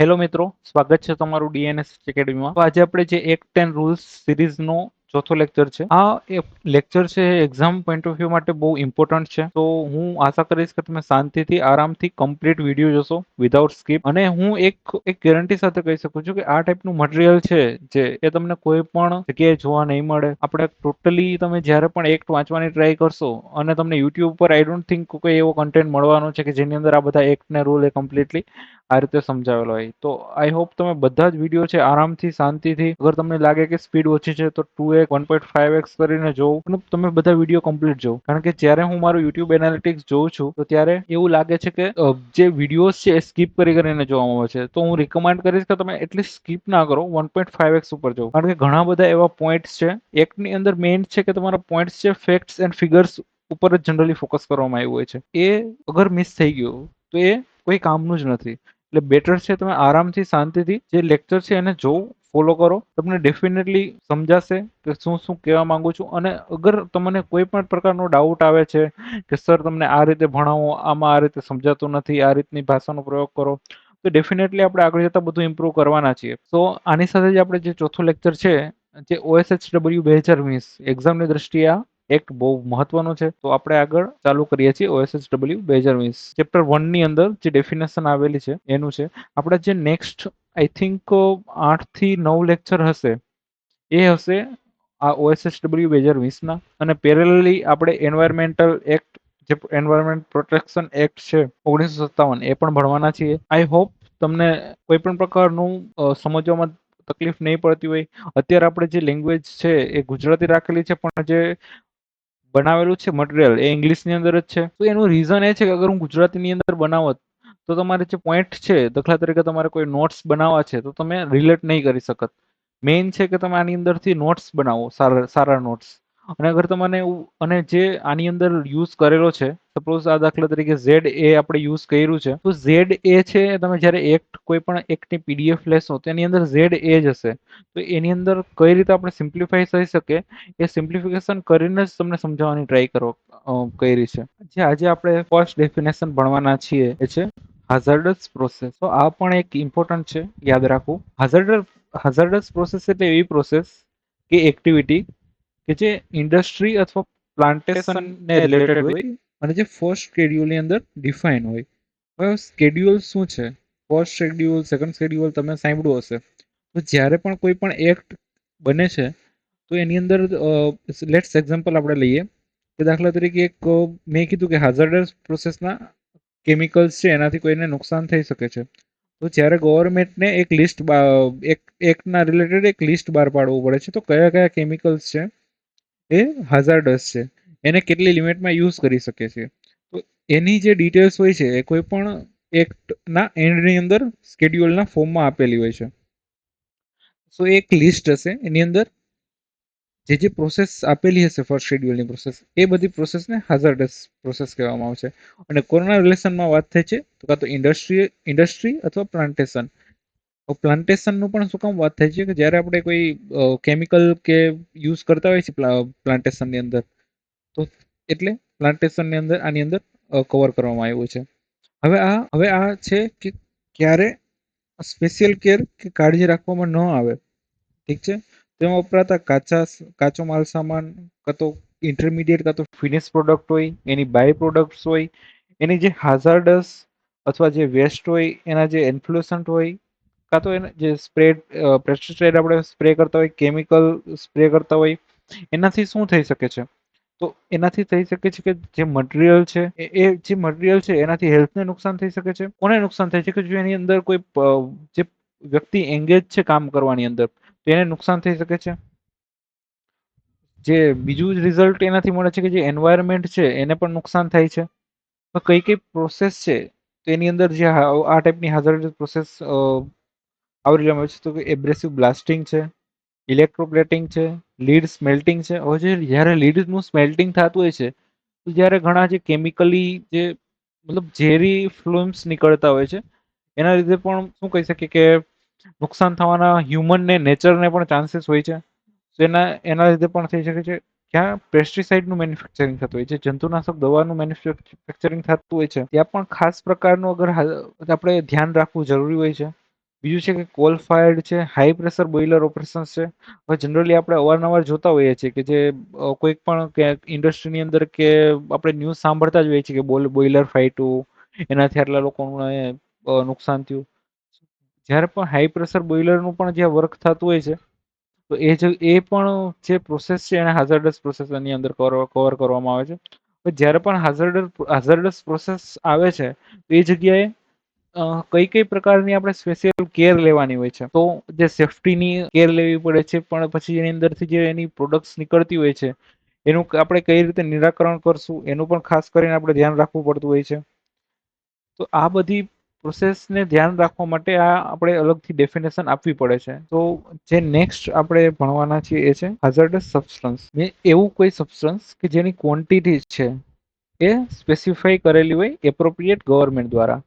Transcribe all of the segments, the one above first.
Hello મિત્રો, સ્વાગત છે તમારું ડીએનએસ એકેડમીમાં. તો આજે આપણે જે એક્ટ 10 રૂલ્સ સિરીઝનો ચોથો લેક્ચર છે. આ લેક્ચર છે એક્ઝામ પોઈન્ટ ઓફ વ્યૂ માટે બહુ ઇમ્પોર્ટન્ટ છે. તો હું આશા કરીશ કે તમે શાંતિથી આરામથી કમ્પ્લીટ વિડીયો જોશો વિધાઉટ સ્કીપ. અને હું એક ગેરંટી સાથે કહી શકું છું કે આ ટાઈપનું મટીરિયલ છે જે એ તમને કોઈ પણ જગ્યાએ જોવા નહીં મળે. આપણે ટોટલી તમે જ્યારે પણ એક્ટ વાંચવાની ટ્રાય કરશો અને તમને યુટ્યુબ પર આઈ ડોન્ટ થિંક કોઈ એવો કન્ટેન્ટ મળવાનો છે કે જેની અંદર આ બધા એક્ટને રૂલ એ કમ્પ્લીટલી આ રીતે સમજાવેલો હોય. તો આઈ હોપ તમે બધા જ વિડીયો છે આરામથી શાંતિથી, અગર તમને લાગે કે સ્પીડ ઓછી છે તો 2x 1.5x કરીને જોવું, અને તમે બધા વિડીયો કમ્પ્લીટ જોવો. કારણ કે જ્યારે હું મારું યુટ્યુબ એનાલિટિક્સ જોઉં છું તો ત્યારે એવું લાગે છે કે જે વિડીયોઝ છે એ સ્કીપ કરીને જોવામાં આવે છે. તો હું રિકમેન્ડ કરીશ કે તમે એટલીસ્ટ સ્કીપ ના કરો, 1.5x ઉપર જાઓ. કારણ કે ઘણા બધા એવા પોઈન્ટ્સ છે એકની અંદર. મેઇન છે કે તમારા પોઈન્ટ્સ છે ફેક્ટ્સ એન્ડ ફિગર્સ ઉપર જ જનરલી ફોકસ કરવામાં આવ્યું હોય છે. એ અગર મિસ થઈ ગયું તો એ કોઈ કામનું જ નથી. એટલે બેટર છે તમે આરામથી શાંતિથી જે લેક્ચર છે એને જોવો, ફોલો કરો. તમને ડેફિનેટલી સમજાશે કે શું શું કહેવા માંગુ છું. અને અગર તમને કોઈ પણ પ્રકારનો ડાઉટ આવે છે કે સર તમને આ રીતે ભણાવો, આમાં આ રીતે સમજાતું નથી, આ રીતની ભાષાનો પ્રયોગ કરો, તો ડેફિનેટલી આપણે આગળ જતા બધું ઇમ્પ્રૂવ કરવાના છીએ. તો આની સાથે જ આપણે જે ચોથો લેક્ચર છે જે OSHW 2020 એક્ઝામની દ્રષ્ટિએ આ એક્ટ બહુ મહત્વનો છે. તો આપણે આગળ ચાલુ કરીએ છીએ OSHW 2020 ચેપ્ટર 1 ની અંદર જે ડેફિનેશન આવેલી છે એનું છે. આપણે જે નેક્સ્ટ આઈ થિંક 8 થી 9 લેક્ચર હશે એ હશે આ OSHW 2020 ના. અને પેરેલલી આપણે એન્વાયરમેન્ટલ એક્ટ, જે એન્વાયરમેન્ટ પ્રોટેક્શન એક્ટ છે 1957, એ પણ ભણવાના છીએ. આઈ હોપ તમને કોઈ પણ પ્રકારનું સમજવામાં તકલીફ નહીં પડતી હોય. અત્યારે આપણે જે લેંગ્વેજ છે એ ગુજરાતી રાખેલી છે, પણ જે બનાવેલું છે મટીરિયલ એ ઇંગ્લિશની અંદર જ છે. તો એનું રીઝન એ છે કે અગર હું ગુજરાતીની અંદર બનાવત તો તમારે જે પોઈન્ટ છે, દાખલા તરીકે તમારે કોઈ નોટ્સ બનાવવા છે તો તમે રિલેટ નહીં કરી શકત. મેઇન છે કે તમે આની અંદરથી નોટ્સ બનાવો, સારા સારા નોટ્સ. અને અગર તમને અને જે આની અંદર યુઝ કરેલો છે, સપોઝ આ દાખલા તરીકે ઝેડ એ આપણે યુઝ કર્યું છે, તો ઝેડ એ છે તમે જ્યારે એક્ટ કોઈ પણ એક્ટની PDF લેશો તો એની અંદર ઝેડ એ જ હશે. તો એની અંદર કઈ રીતે આપણે સિમ્પ્લિફાઈ થઈ શકે એ સિમ્પ્લિફિકેશન કરીને જ તમને સમજાવવાની ટ્રાય કરી છે. જે આજે આપણે ફર્સ્ટ ડેફિનેશન ભણવાના છીએ એ છે હાઝાર્ડસ પ્રોસેસ. તો આ પણ એક ઇમ્પોર્ટન્ટ છે, યાદ રાખવું. હાઝાર્ડસ પ્રોસેસ એટલે એવી પ્રોસેસ કે એક્ટિવિટી કે જે ઇન્ડસ્ટ્રી અથવા પ્લાન્ટેશનને રિલેટેડ હોય અને જે ફર્સ્ટ શેડ્યુલની અંદર ડિફાઇન હોય. હવે સ્કેડ્યુલ શું છે? ફર્સ્ટ શેડ્યુલ, સેકન્ડ શેડ્યુલ તમે સાંભળ્યું હશે. તો જ્યારે પણ કોઈ પણ એક્ટ બને છે તો એની અંદર લેટ્સ એક્ઝામ્પલ આપણે લઈએ કે દાખલા તરીકે એક મેં કીધું કે હાઝાર્ડસ પ્રોસેસના કેમિકલ્સ છે એનાથી કોઈને નુકસાન થઈ શકે છે. તો જ્યારે ગવર્મેન્ટને એક લિસ્ટ એકના રિલેટેડ એક લિસ્ટ બહાર પાડવું પડે છે. તો કયા કયા કેમિકલ્સ છે એ હાઝાર્ડસ છે, એને કેટલી લિમિટમાં યુઝ કરી શકે છે. તો એની જે ડિટેલ્સ હોય છે એ કોઈ પણ એક્ટના એન્ડની અંદર સ્કેડ્યુલના ફોર્મમાં આપેલી હોય છે. સો એક લિસ્ટ હશે, એની અંદર જે પ્રોસેસ આપેલી હશે ફર્સ્ટ શેડ્યુલની પ્રોસેસ, એ બધી પ્રોસેસને હાઝાર્ડસ પ્રોસેસ કહેવામાં આવશે. અને કોરોના રિલેશનમાં વાત થાય છે તો કાં તો ઇન્ડસ્ટ્રી અથવા પ્લાન્ટેશન. પ્લાન્ટેશનનું પણ શું કામ વાત થાય છે કે જ્યારે આપણે કોઈ કેમિકલ કે યુઝ કરતા હોય છે પ્લાન્ટેશનની અંદર, તો એટલે પ્લાન્ટેશનની અંદર આની અંદર કવર કરવામાં આવ્યું છે. હવે આ છે કે ક્યારે સ્પેશિયલ કેર કે કાળજી રાખવામાં ન આવે, ઠીક છે. તેમાં વપરાતા કાચો માલ સામાન, કાં તો ઇન્ટરમીડિયેટ કાં તો ફિનિશ પ્રોડક્ટ હોય, એની બાય પ્રોડક્ટ્સ હોય, એની જે હાઝાર્ડસ અથવા જે વેસ્ટ હોય, એના જે ઇન્ફ્લુઅસન્ટ હોય, કાં તો એને જે પેસ્ટિસાઇડ આપણે સ્પ્રે કરતા હોય, કેમિકલ સ્પ્રે કરતા હોય, એનાથી શું થઈ શકે છે? તો એનાથી થઈ શકે છે કે જે મટીરિયલ છે એ જે મટીરિયલ છે એનાથી હેલ્થને નુકસાન થઈ શકે છે. કોને નુકસાન થાય છે કે જો એની અંદર કોઈ જે વ્યક્તિ એંગેજ છે કામ કરવાની અંદર, તો એને નુકસાન થઈ શકે છે. જે બીજું જ રિઝલ્ટ એનાથી મળે છે કે જે એન્વાયરમેન્ટ છે એને પણ નુકસાન થાય છે. તો કઈ કઈ પ્રોસેસ છે તો એની અંદર જે આ ટાઈપની હાઝાર્ડસ પ્રોસેસ આવરી લેવામાં આવે છે, તો કે એબ્રેસિવ બ્લાસ્ટિંગ છે, ઇલેક્ટ્રોપ્લેટિંગ છે, લીડ સ્મેલ્ટિંગ છે. હવે જ્યારે લીડનું સ્મેલ્ટિંગ થતું હોય છે તો જ્યારે ઘણા જે કેમિકલી જે મતલબ ઝેરી ફ્લુમ્સ નીકળતા હોય છે, એના લીધે પણ શું કહી શકીએ કે નુકસાન થવાના હ્યુમનને, નેચરને પણ ચાન્સીસ હોય છે. તો એના લીધે પણ થઈ શકે છે. જ્યાં પેસ્ટિસાઇડનું મેન્યુફેક્ચરિંગ થતું હોય છે, જંતુનાશક દવાનું મેન્યુફેક્ચરિંગ થતું હોય છે, ત્યાં પણ ખાસ પ્રકારનું અગર આપણે ધ્યાન રાખવું જરૂરી હોય છે. બીજું છે કે કોલ ફાયર્ડ છે, હાઈ પ્રેશર બોઇલર ઓપરેશન્સ છે. હવે જનરલી આપણે અવારનવાર જોતા હોઈએ છીએ કે જે કોઈક પણ કે ઇન્ડસ્ટ્રીની અંદર કે આપણે ન્યૂઝ સાંભળતા જ હોઈએ છીએ કે બોઇલર ફાટ્યું, એનાથી આટલા લોકોને નુકસાન થયું. જ્યારે પણ હાઈ પ્રેશર બોઇલરનું પણ જ્યાં વર્ક થતું હોય છે, તો એ પણ જે પ્રોસેસ છે એને હાઝાર્ડસ પ્રોસેસ એની અંદર કવર કરવામાં આવે છે. જ્યારે પણ હાઝાર્ડસ પ્રોસેસ આવે છે, તો એ જગ્યાએ કઈ કઈ પ્રકારની આપણે સ્પેશિયલ કેર લેવાની હોય છે. તો જે સેફટીની કેર લેવી પડે છે, પણ પછી એની અંદરથી જે એની પ્રોડક્ટ્સ નીકળતી હોય છે, એનું આપણે કઈ રીતે નિરાકરણ કરશું એનું પણ ખાસ કરીને આપણે ધ્યાન રાખવું પડતું હોય છે. તો આ બધી પ્રોસેસને ધ્યાન રાખવા માટે આ આપણે અલગથી ડેફિનેશન આપવી પડે છે. તો જે નેક્સ્ટ આપણે ભણવાના છીએ એ છે હાઝાર્ડસ સબસ્ટન્સ. એવું કોઈ સબસ્ટન્સ કે જેની ક્વોન્ટિટી છે એ સ્પેસિફાઈ કરેલી હોય એપ્રોપ્રિએટ ગવર્મેન્ટ દ્વારા.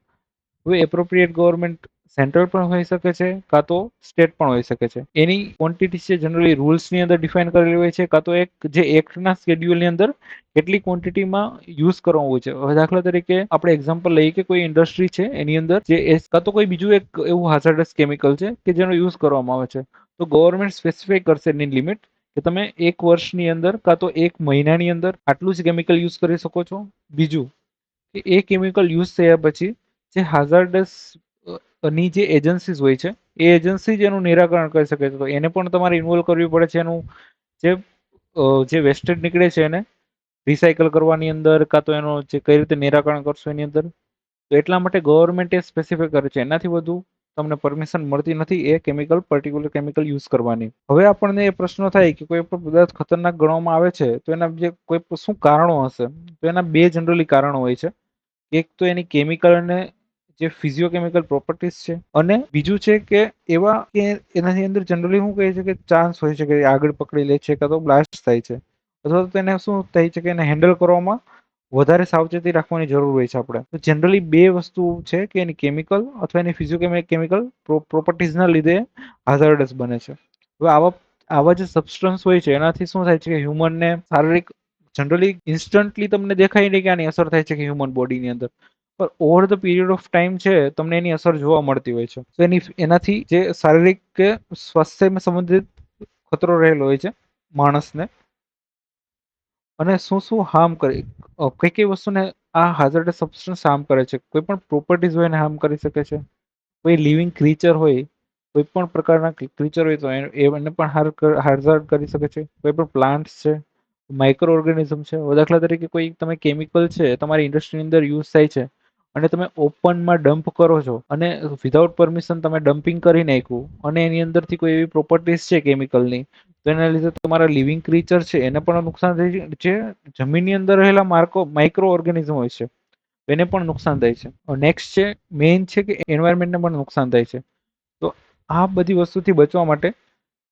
હવે એપ્રોપ્રિએટ ગવર્મેન્ટ સેન્ટ્રલ પણ હોઈ શકે છે, કાં તો સ્ટેટ પણ હોઈ શકે છે. એની ક્વોન્ટિટી છે જનરલી રૂલ્સની અંદર ડિફાઇન કરેલી હોય છે, કાં તો એક જે એક્ટના શેડ્યુલની અંદર કેટલી ક્વોન્ટિટીમાં યુઝ કરવાનું હોય છે. હવે દાખલા તરીકે આપણે એક્ઝામ્પલ લઈએ કે કોઈ ઇન્ડસ્ટ્રી છે, એની અંદર જે કાં તો કોઈ બીજું એક એવું હાઝાર્ડસ કેમિકલ છે કે જેનો યુઝ કરવામાં આવે છે, તો ગવર્મેન્ટ સ્પેસિફાઈ કરશે એની લિમિટ કે તમે એક વર્ષની અંદર કાં તો એક મહિનાની અંદર આટલું જ કેમિકલ યુઝ કરી શકો છો. બીજું કે એ કેમિકલ યુઝ થયા પછી જે હાઝાર્ડસ ની જે એજન્સીસ હોય છે, એ એજન્સી જ એનું નિરાકરણ કરી શકે છે. તો એને પણ તમારે ઇન્વોલ્વ કરવી પડે છે. એનું જે જે વેસ્ટેજ નીકળે છે એને રિસાયકલ કરવાની અંદર, કાં તો એનો જે કઈ રીતે નિરાકરણ કરશો એની અંદર. તો એટલા માટે ગવર્મેન્ટ એ સ્પેસિફાઈ કરે છે. એનાથી વધુ તમને પરમિશન મળતી નથી એ કેમિકલ પર્ટિક્યુલર કેમિકલ યુઝ કરવાની. હવે આપણને એ પ્રશ્ન થાય કે કોઈ પણ પદાર્થ ખતરનાક ગણવામાં આવે છે, તો એના જે કોઈ શું કારણો હશે? તો એના બે જનરલી કારણો હોય છે. એક તો એની કેમિકલ અને જે ફિઝિયોકેમિકલ પ્રોપર્ટીઝ છે, અને બીજું છે કે એવા કે એનાની અંદર જનરલી શું કહે છે કે ચાન્સ હોય છે કે આગળ પકડી લે છે, કાં તો બ્લાસ્ટ થાય છે, અથવા તો તેને શું થાય છે કે એને હેન્ડલ કરવામાં વધારે સાવચેતી રાખવાની જરૂર હોય છે આપણે. તો જનરલી બે વસ્તુ છે કે એની કેમિકલ અથવા એની ફિઝિયોકેમિકલ પ્રોપર્ટીઝના લીધે હાઝાર્ડસ બને છે. હવે આવા જે સબસ્ટન્સ હોય છે એનાથી શું થાય છે કે હ્યુમનને શારીરિક જનરલી ઇન્સ્ટન્ટલી તમને દેખાય નહીં કે આની અસર થાય છે કે હ્યુમન બોડીની અંદર, પણ over the period of time છે તમને એની અસર જોવા મળતી હોય છે. તો એનાથી જે શારીરિક કે સ્વાસ્થ્યમાં સંબંધિત ખતરો રહેલો હોય છે માણસને. અને શું શું હાર્મ કરે, કઈ કઈ વસ્તુને આ હાઝાર્ડસ સબસ્ટન્સ હાર્મ કરે છે. કોઈ પણ પ્રોપર્ટીઝ હોય એને હાર્મ કરી શકે છે. કોઈ લિવિંગ ક્રીચર હોય, કોઈ પણ પ્રકારના ક્રીચર હોય તો એને પણ હાર્ઝાર્ડ કરી શકે છે. કોઈ પણ પ્લાન્ટ્સ છે, માઇક્રો ઓર્ગેનિઝમ છે. દાખલા તરીકે કોઈ તમે કેમિકલ છે તમારી ઇન્ડસ્ટ્રીની અંદર યુઝ થાય છે અને તમે ઓપનમાં ડમ્પ કરો છો, અને વિધાઉટ પરમિશન તમે ડમ્પિંગ કરી નાખ્યું, અને એની અંદરથી કોઈ એવી પ્રોપર્ટીઝ છે કેમિકલની, તો એના લીધે તમારા લિવિંગ ક્રીચર છે એને પણ નુકસાન થાય છે. જે જમીનની અંદર રહેલા માઇક્રો ઓર્ગેનિઝમ હોય છે એને પણ નુકસાન થાય છે. નેક્સ્ટ છે મેઇન છે કે એન્વાયરમેન્ટને પણ નુકસાન થાય છે. તો આ બધી વસ્તુથી બચવા માટે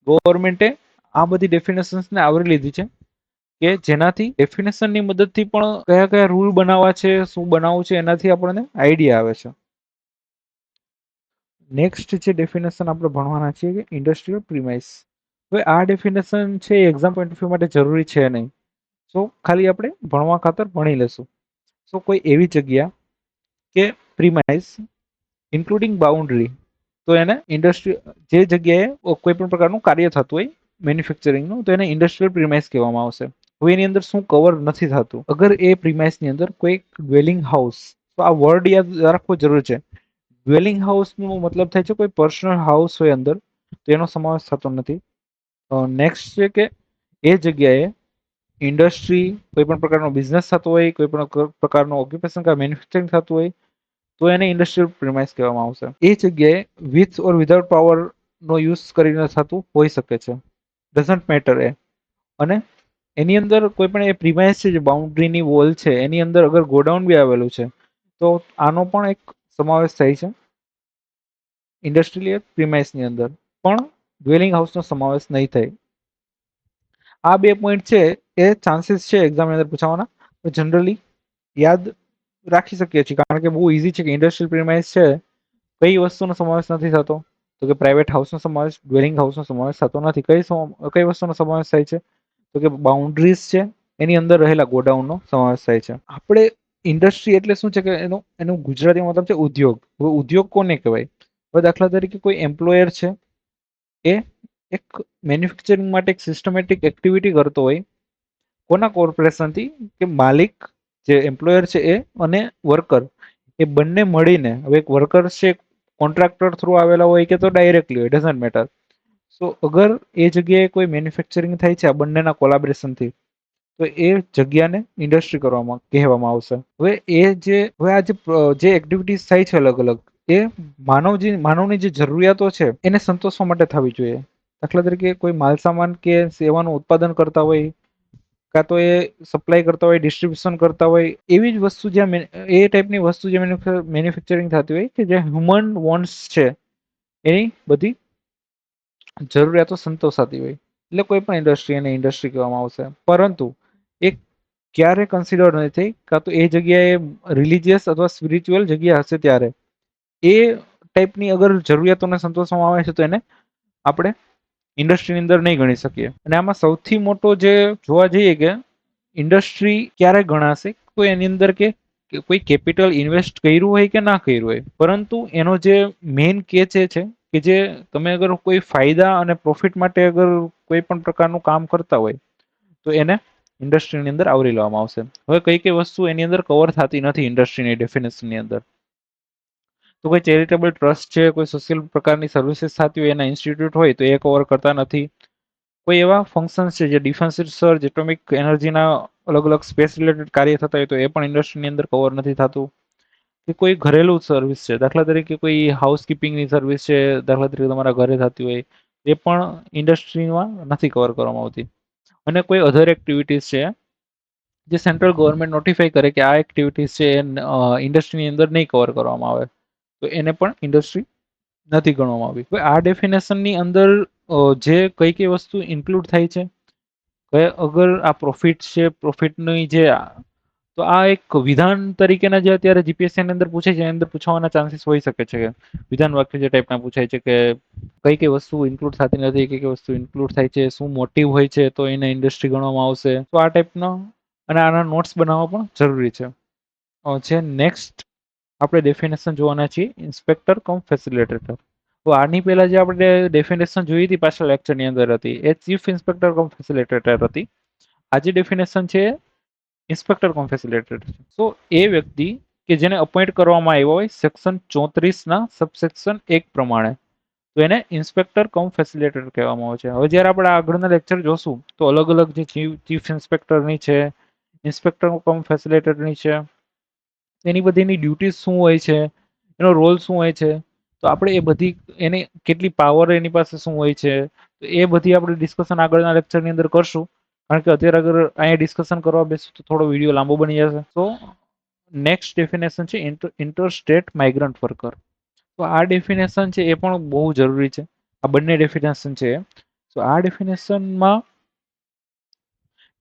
ગવર્મેન્ટે આ બધી ડેફિનેશન્સને આવરી લીધી છે, કે જેનાથી ડેફિનેશનની મદદથી પણ કયા કયા રૂલ બનાવવા છે, શું બનાવવું છે, એનાથી આપણને આઈડિયા આવે છે. નેક્સ્ટ જે ડેફિનેશન આપણે ભણવાના છીએ કે ઇન્ડસ્ટ્રીયલ પ્રીમાઇસ. હવે આ ડેફિનેશન છે એક્ઝામ પોઈન્ટ ઓફ વ્યૂ માટે જરૂરી છે નહીં, સો ખાલી આપણે ભણવા ખાતર ભણી લેશું. સો કોઈ એવી જગ્યા કે પ્રીમાઇસ ઇન્ક્લુડિંગ બાઉન્ડ્રી, તો એને ઇન્ડસ્ટ્રી જે જગ્યાએ કોઈ પણ પ્રકારનું કાર્ય થતું હોય મેન્યુફેક્ચરિંગનું, તો એને ઇન્ડસ્ટ્રીયલ પ્રીમાઇસ કહેવામાં આવશે. હવે એની અંદર શું કવર નથી થતું? અગર એ પ્રીમાઇસની અંદર કોઈ ડ્વેલિંગ હાઉસ, તો આ વર્ડ યાદ રાખવો જરૂર છે. ડ્વેલિંગ હાઉસનો મતલબ થાય છે કોઈ પર્સનલ હાઉસ હોય અંદર, તો એનો સમાવેશ થતો નથી. નેક્સ્ટ છે કે એ જગ્યાએ ઇન્ડસ્ટ્રી, કોઈ પણ પ્રકારનો બિઝનેસ થતો હોય, કોઈ પણ પ્રકારનો ઓક્યુપેશન કે મેન્યુફેક્ચરિંગ થતું હોય, તો એને ઇન્ડસ્ટ્રીયલ પ્રીમાઇસ કહેવામાં આવશે. એ જગ્યાએ વિથ ઓર વિધાઉટ પાવર નો યુઝ કરીને થતું હોઈ શકે છે, ડઝન્ટ મેટર એ. અને એની અંદર કોઈ પણ એ પ્રીમાઇસ છે, જે બાઉન્ડ્રીની વોલ છે, એની અંદર અગર ગોડાઉન બી આવેલું છે, તો આનો પણ એક સમાવેશ થાય છે. ઇન્ડસ્ટ્રીયલ પ્રીમાઇસની અંદર પણ ડ્વેલિંગ હાઉસનો સમાવેશ નહીં થાય. આ બે પોઈન્ટ છે એ ચાન્સીસ છે એક્ઝામની અંદર પૂછાવાના, તો જનરલી યાદ રાખી શકીએ છીએ, કારણ કે બહુ ઇઝી છે. કે ઇન્ડસ્ટ્રીયલ પ્રીમાઇસ છે, કઈ વસ્તુનો સમાવેશ નથી થતો? તો કે પ્રાઇવેટ હાઉસનો સમાવેશ, ડ્વેલિંગ હાઉસનો સમાવેશ થતો નથી. કઈ વસ્તુનો સમાવેશ થાય છે? તો કે બાઉન્ડ્રીઝ છે એની અંદર રહેલા ગોડાઉનનો સમાવેશ થાય છે. આપણે ઇન્ડસ્ટ્રી એટલે શું છે કે એનું ગુજરાતી મતલબ છે ઉદ્યોગ. હવે ઉદ્યોગ કોને કહેવાય? હવે દાખલા તરીકે કોઈ એમ્પ્લોયર છે, એ એક મેન્યુફેક્ચરિંગ માટે એક સિસ્ટમેટિક એક્ટિવિટી કરતો હોય, કોના કોર્પોરેશનથી, કે માલિક જે એમ્પ્લોયર છે એ અને વર્કર એ બંને મળીને, હવે એક વર્કર છે કોન્ટ્રાક્ટર થ્રુ આવેલા હોય કે તો ડાયરેક્ટલી હોય, ડઝન્ટ મેટર. સો અગર એ જગ્યાએ કોઈ મેન્યુફેક્ચરિંગ થાય છે આ બંનેના કોલાબરેશનથી, તો એ જગ્યાને ઇન્ડસ્ટ્રી કરવામાં કહેવામાં આવશે. હવે આ જે એક્ટિવિટીઝ થાય છે અલગ અલગ, એ માનવની જે જરૂરિયાતો છે એને સંતોષવા માટે થવી જોઈએ. દાખલા તરીકે કોઈ માલસામાન કે સેવાનું ઉત્પાદન કરતા હોય, કાં તો એ સપ્લાય કરતા હોય, ડિસ્ટ્રીબ્યુશન કરતા હોય, એવી જ વસ્તુ જ્યાં એ ટાઈપની વસ્તુ જે મેન્યુફેક્ચરિંગ થતી હોય કે જે હ્યુમન વોન્ટ્સ છે એની બધી જરૂરિયાતો સંતોષાતી હોય, એટલે કોઈ પણ ઇન્ડસ્ટ્રી એને ઇન્ડસ્ટ્રી કહેવામાં આવશે. પરંતુ એ ક્યારે કન્સિડર નથી થઈ, કાં તો એ જગ્યાએ રિલિજિયસ અથવા સ્પિરિચ્યુઅલ જગ્યા હશે ત્યારે એ ટાઈપની અગર જરૂરિયાતોને સંતોષવામાં આવે છે તો એને આપણે ઇન્ડસ્ટ્રીની અંદર નહીં ગણી શકીએ. અને આમાં સૌથી મોટો જે જોવા જઈએ કે ઇન્ડસ્ટ્રી ક્યારે ગણાશે, તો એની અંદર કે કોઈ કેપિટલ ઇન્વેસ્ટ કર્યું હોય કે ના કર્યું હોય, પરંતુ એનો જે મેઇન કેચ એ છે કે જે તમે અગર કોઈ ફાયદા અને પ્રોફિટ માટે અગર કોઈ પણ પ્રકારનું કામ કરતા હોય તો એને ઇન્ડસ્ટ્રીની અંદર આવરી લેવામાં આવશે. હવે કઈ કઈ વસ્તુ એની અંદર કવર થતી નથી ઇન્ડસ્ટ્રીની ડેફિનેશનની અંદર, તો કોઈ ચેરિટેબલ ટ્રસ્ટ છે, કોઈ સોશિયલ પ્રકારની સર્વિસીસ થતી હોય, એના ઇન્સ્ટિટ્યૂટ હોય તો એ કવર કરતા નથી. કોઈ એવા ફંક્શન્સ છે જે ડિફેન્સ રિસર્ચ, એટોમિક એનર્જીના અલગ અલગ સ્પેસ રિલેટેડ કાર્ય થતા હોય તો એ પણ ઇન્ડસ્ટ્રીની અંદર કવર નથી થતું. કે કોઈ ઘરેલું સર્વિસ છે, દાખલા તરીકે કોઈ હાઉસકીપિંગની સર્વિસ છે, દાખલા તરીકે તમારા ઘરે થતી હોય, એ પણ ઇન્ડસ્ટ્રીમાં નથી કવર કરવામાં આવતી. અને કોઈ અધર એક્ટિવિટીઝ છે જે સેન્ટ્રલ ગવર્મેન્ટ નોટિફાઈ કરે કે આ એક્ટિવિટીઝ છે ઇન્ડસ્ટ્રીની અંદર નહીં કવર કરવામાં આવે તો એને પણ ઇન્ડસ્ટ્રી નથી ગણવામાં આવી. આ ડેફિનેશનની અંદર જે કઈ કઈ વસ્તુ ઇન્ક્લુડ થાય છે, કે અગર આ પ્રોફિટ છે, પ્રોફિટની જે તો આ એક વિધાન તરીકેના જે અત્યારે જીપીએસસી ની અંદર પૂછે છે એની અંદર પૂછવાના ચાન્સીસ હોઈ શકે છે. વિધાન વાક્ય જે ટાઈપના પૂછાય છે કે કઈ કઈ વસ્તુ ઇન્ક્લુડ થતી નથી, કઈ કઈ વસ્તુ ઇન્ક્લુડ થાય છે, શું મોટિવ હોય છે તો એને ઇન્ડસ્ટ્રી ગણવામાં આવશે. તો આ ટાઈપનો અને આના નોટ્સ બનાવવા પણ જરૂરી છે. જે નેક્સ્ટ આપણે ડેફિનેશન જોવાના છીએ ઇન્સ્પેક્ટર કમ ફેસિલિટેટર. તો આની પહેલા જે આપણે ડેફિનેશન જોઈ હતી પાછળ લેક્ચરની અંદર હતી એ ચીફ ઇન્સ્પેક્ટર કમ ફેસિલિટેટર હતી. આ જે ડેફિનેશન છે ઇન્સ્પેક્ટર કમ ફેસિલિટેટર. તો એ વ્યક્તિ કે જેને અપોઇન્ટ કરવામાં આવ્યો હોય સેક્શન 34 ના સબસેક્શન 1 પ્રમાણે, તો એને ઇન્સ્પેક્ટર કમ ફેસિલિટેટર કહેવામાં આવે છે. હવે જ્યારે આપણે આગળના લેક્ચર જોશું તો અલગ અલગ જે ચીફ ઇન્સ્પેક્ટરની છે, ઇન્સ્પેક્ટર કમ ફેસિલિટેટરની છે, એની બધીની ડ્યુટીઝ શું હોય છે, એનો રોલ શું હોય છે, તો આપણે એ બધી એની કેટલી પાવર એની પાસે શું હોય છે, તો એ બધી આપણે ડિસ્કશન આગળના લેક્ચરની અંદર કરશું. કારણ કે અત્યારે અગર અહીંયા ડિસ્કશન કરવા બેસું તો થોડો વિડીયો લાંબો બની જશે. તો નેક્સ્ટ ડેફિનેશન છે ઇન્ટરસ્ટેટ માઇગ્રન્ટ વર્કર. તો આ ડેફિનેશન છે એ પણ બહુ જરૂરી છે. આ બંને ડેફિનેશન છે. તો આ ડેફિનેશનમાં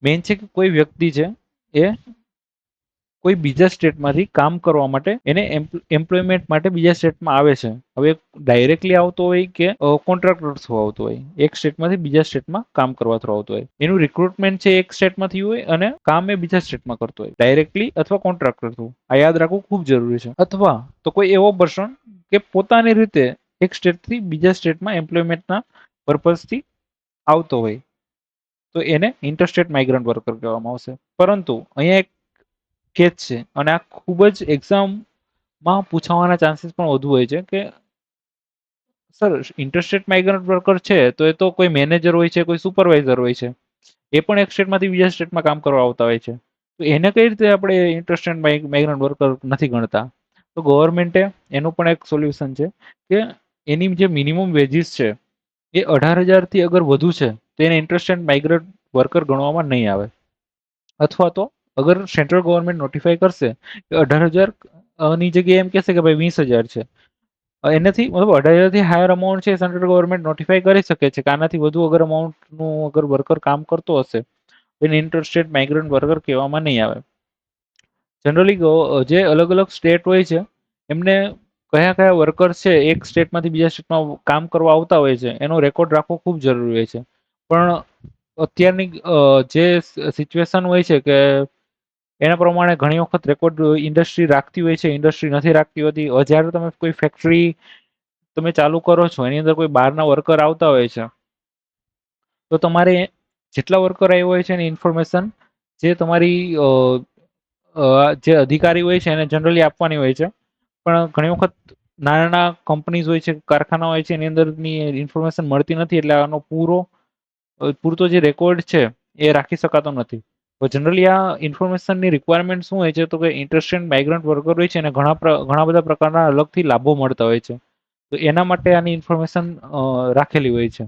મેઇન છે કે કોઈ વ્યક્તિ છે એ કોઈ બીજા સ્ટેટમાંથી કામ કરવા માટે એને એમ્પ્લોયમેન્ટ માટે બીજા સ્ટેટમાં આવે છે. હવે ડાયરેક્ટલી આવતો હોય કે કોન્ટ્રાક્ટર થ્રુ આવતો હોય, એક સ્ટેટમાંથી બીજા સ્ટેટમાં કામ કરવા થ્રુ આવતો હોય, એનું રિક્રુટમેન્ટ છે એક સ્ટેટમાંથી હોય અને કામ એ બીજા સ્ટેટમાં કરતો હોય, ડાયરેક્ટલી અથવા કોન્ટ્રાક્ટર થ્રુ. આ યાદ રાખવું ખૂબ જરૂરી છે. અથવા તો કોઈ એવો પર્સન કે પોતાની રીતે એક સ્ટેટથી બીજા સ્ટેટમાં એમ્પ્લોયમેન્ટના પર્પઝથી આવતો હોય તો એને ઇન્ટરસ્ટેટ માઇગ્રન્ટ વર્કર કહેવામાં આવશે. પરંતુ અહીંયા એક કેચ છે અને આ ખૂબ જ એક્ઝામમાં પૂછાવાના ચાન્સીસ પણ વધુ હોય છે કે સર ઇન્ટરસ્ટેટ માઇગ્રન્ટ વર્કર છે તો એ તો કોઈ મેનેજર હોય છે, કોઈ સુપરવાઇઝર હોય છે, એ પણ એક સ્ટેટમાંથી બીજા સ્ટેટમાં કામ કરવા આવતા હોય છે, તો એને કઈ રીતે આપણે ઇન્ટરસ્ટેટ માઇગ્રન્ટ વર્કર નથી ગણતા? તો ગવર્મેન્ટે એનું પણ એક સોલ્યુશન છે કે એની જે મિનિમમ વેજીસ છે એ 18,000થી અગર વધુ છે તો એને ઇન્ટરસ્ટેટ માઇગ્રન્ટ વર્કર ગણવામાં નહીં આવે. અથવા તો અગર સેન્ટ્રલ ગવર્મેન્ટ નોટિફાઈ કરશે કે 18,000 ની જગ્યાએ એમ કહેશે કે ભાઈ 20,000 છે, એનાથી મતલબ 18,000થી હાયર અમાઉન્ટ છે સેન્ટ્રલ ગવર્મેન્ટ નોટિફાઈ કરી શકે છે કે આનાથી વધુ અગર અમાઉન્ટનું અગર વર્કર કામ કરતો હશે એને ઇન્ટરસ્ટેટ માઇગ્રન્ટ વર્કર કહેવામાં નહીં આવે. જનરલી જે અલગ અલગ સ્ટેટ હોય છે એમને કયા કયા વર્કર છે એક સ્ટેટમાંથી બીજા સ્ટેટમાં કામ કરવા આવતા હોય છે એનો રેકોર્ડ રાખવો ખૂબ જરૂરી હોય છે. પણ અત્યારની જે સિચ્યુએશન હોય છે કે એના પ્રમાણે ઘણી વખત રેકોર્ડ ઇન્ડસ્ટ્રી રાખતી હોય છે, ઇન્ડસ્ટ્રી નથી રાખતી હોતી. જ્યારે તમે કોઈ ફેક્ટરી તમે ચાલુ કરો છો એની અંદર કોઈ બહારના વર્કર આવતા હોય છે, તો તમારે જેટલા વર્કર આવ્યા હોય છે એની ઇન્ફોર્મેશન જે તમારી જે અધિકારી હોય છે એને જનરલી આપવાની હોય છે. પણ ઘણી વખત નાના નાના કંપનીઝ હોય છે, કારખાના હોય છે, એની અંદરની ઇન્ફોર્મેશન મળતી નથી, એટલે આનો પૂરતો જે રેકોર્ડ છે એ રાખી શકાતો નથી. તો જનરલી આ ઇન્ફોર્મેશનની રિક્વાયરમેન્ટ શું હોય છે, તો કે ઇન્ટરસ્ટેડ માઇગ્રન્ટ વર્કર હોય છે અને ઘણા બધા પ્રકારના અલગથી લાભો મળતા હોય છે. તો એના માટે આની ઇન્ફોર્મેશન રાખેલી હોય છે.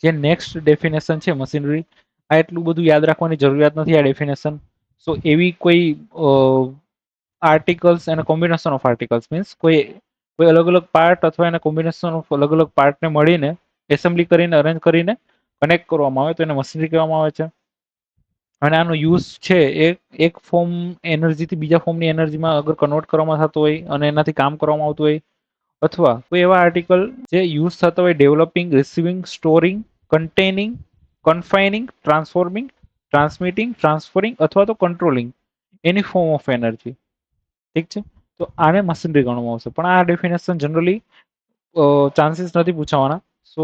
જે નેક્સ્ટ ડેફિનેશન છે મશીનરી, આ એટલું બધું યાદ રાખવાની જરૂરિયાત નથી આ ડેફિનેશન. સો એવી કોઈ આર્ટિકલ્સ અને કોમ્બિનેશન ઓફ આર્ટિકલ્સ મીન્સ કોઈ અલગ અલગ પાર્ટ અથવા એના કોમ્બિનેશન ઓફ અલગ અલગ પાર્ટને મળીને એસેમ્બલી કરીને અરેન્જ કરીને કનેક્ટ કરવામાં આવે તો એને મશીનરી કહેવામાં આવે છે. અને આનો યુઝ છે એ એક ફોર્મ એનર્જીથી બીજા ફોર્મની એનર્જીમાં અગર કન્વર્ટ કરવામાં થતો હોય અને એનાથી કામ કરવામાં આવતું હોય, અથવા કોઈ એવા આર્ટિકલ જે યુઝ થતા હોય developing, receiving, storing, containing, confining, transforming, transmitting, transferring અથવા તો controlling any form of energy. ઠીક છે, તો આને મશીનરી ગણવામાં આવશે. પણ આ ડેફિનેશન જનરલી ચાન્સીસ નથી પૂછાવાના, સો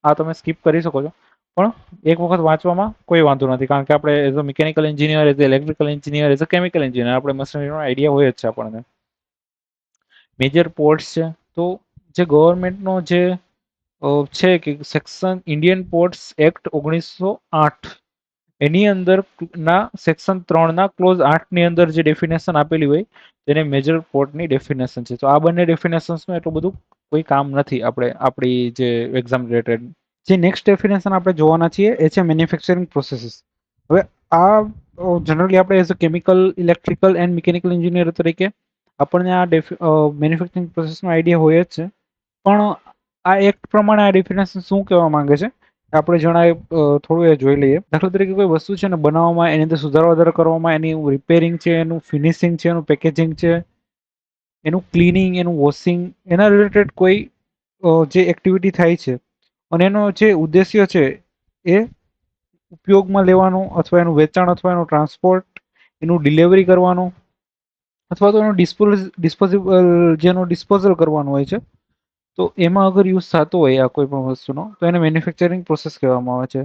આ તમે સ્કીપ કરી શકો છો. પણ એક વખત વાંચવામાં કોઈ વાંધો નથી, કારણ કે આપણે as a mechanical engineer, as electrical engineer, as a chemical engineer આપણે મશીનરીનો આઈડિયા હોય જ છે આપણને. મેજર પોર્ટ્સ છે, તો જે ગવર્મેન્ટનો જે છે કે સેક્શન ઇન્ડિયન પોર્ટ્સ એક્ટ 1908 એની અંદર ના સેક્શન 3 ના ક્લોઝ 8 ની અંદર જે ડેફિનેશન આપેલી હોય તેને મેજર પોર્ટની ડેફિનેશન છે. તો આ બંને ડેફિનેશન્સનું એટલું બધું કોઈ કામ નથી આપણી જે એક્ઝામ રિલેટેડ. જે નેક્સ્ટ ડેફિનેશન આપણે જોવાના છીએ એ છે મેન્યુફેક્ચરિંગ પ્રોસેસીસ. હવે આ જનરલી આપણે as a chemical, electrical and mechanical engineer તરીકે આપણને આ મેન્યુફેક્ચરિંગ પ્રોસેસનો આઈડિયા હોય જ છે. પણ આ એક્ટ પ્રમાણે આ ડેફિનેશન શું કહેવા માંગે છે આપણે જણાય થોડું એ જોઈ લઈએ. દાખલા તરીકે કોઈ વસ્તુ છે ને બનાવવામાં, એની અંદર સુધારો વધારો કરવામાં, એની રિપેરિંગ છે, એનું ફિનિશિંગ છે, એનું પેકેજિંગ છે, એનું ક્લિનિંગ, એનું વોશિંગ, એના રિલેટેડ કોઈ જે એક્ટિવિટી થાય છે અને એનો જે ઉદ્દેશ્ય છે એ ઉપયોગમાં લેવાનું અથવા એનું વેચાણ અથવા એનું ટ્રાન્સપોર્ટ, એનું ડિલિવરી કરવાનું અથવા તો એનું ડિસ્પોઝલ કરવાનું હોય છે. તો એમાં અગર યુઝ થતો હોય આ કોઈ પણ વસ્તુનો તો એને મેન્યુફેક્ચરિંગ પ્રોસેસ કહેવામાં આવે છે.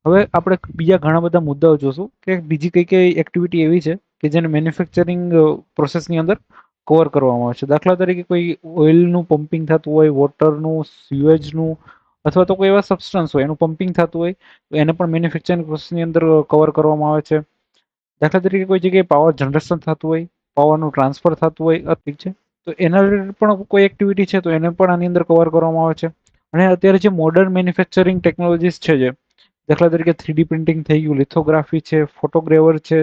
હવે આપણે બીજા ઘણા બધા મુદ્દાઓ જોશું કે બીજી કઈ કઈ એક્ટિવિટી એવી છે કે જેને મેન્યુફેક્ચરિંગ પ્રોસેસની અંદર કવર કરવામાં આવે છે. દાખલા તરીકે કોઈ ઓઇલનું પમ્પિંગ થતું હોય, વોટરનું, સ્યુએજનું, અથવા તો કોઈ એવા સબસ્ટન્સ હોય એનું પમ્પિંગ થતું હોય તો એને પણ મેન્યુફેક્ચરિંગ પ્રોસેસની અંદર કવર કરવામાં આવે છે. દાખલા તરીકે કોઈ જગ્યાએ પાવર જનરેશન થતું હોય, પાવરનું ટ્રાન્સફર થતું હોય, ઠીક છે, તો એના રિલેટેડ પણ કોઈ એક્ટિવિટી છે તો એને પણ આની અંદર કવર કરવામાં આવે છે. અને અત્યારે જે મોડર્ન મેન્યુફેક્ચરિંગ ટેકનોલોજીસ છે, જે દાખલા તરીકે 3D પ્રિન્ટિંગ થઈ ગયું, લિથોગ્રાફી છે, ફોટોગ્રેવર છે,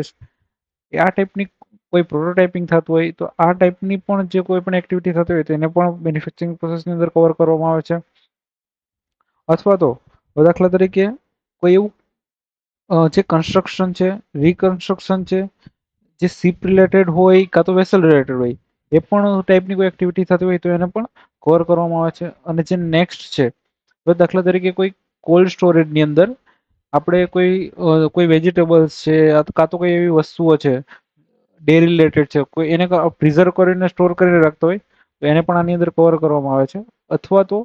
આ ટાઈપની કોઈ પ્રોટોટાઇપિંગ થતું હોય તો આ ટાઈપની પણ જે કોઈ પણ એક્ટિવિટી થતી હોય તો એને પણ મેન્યુફેક્ચરિંગ પ્રોસેસની અંદર કવર કરવામાં આવે છે. અથવા તો દાખલા તરીકે કોઈ એવું જે કન્સ્ટ્રક્શન છે, રિકન્સ્ટ્રક્શન છે, જે શિપ રિલેટેડ હોય કાં તો વેસલ રિલેટેડ હોય, એ પણ ટાઈપની કોઈ એક્ટિવિટી થતી હોય તો એને પણ કવર કરવામાં આવે છે. અને જે નેક્સ્ટ છે, તો દાખલા તરીકે કોઈ કોલ્ડ સ્ટોરેજની અંદર આપણે કોઈ વેજીટેબલ્સ છે કાં તો કોઈ એવી વસ્તુઓ છે ડેરી રિલેટેડ છે, કોઈ એને પ્રિઝર્વ કરીને સ્ટોર કરીને રાખતો હોય તો એને પણ આની અંદર કવર કરવામાં આવે છે. અથવા તો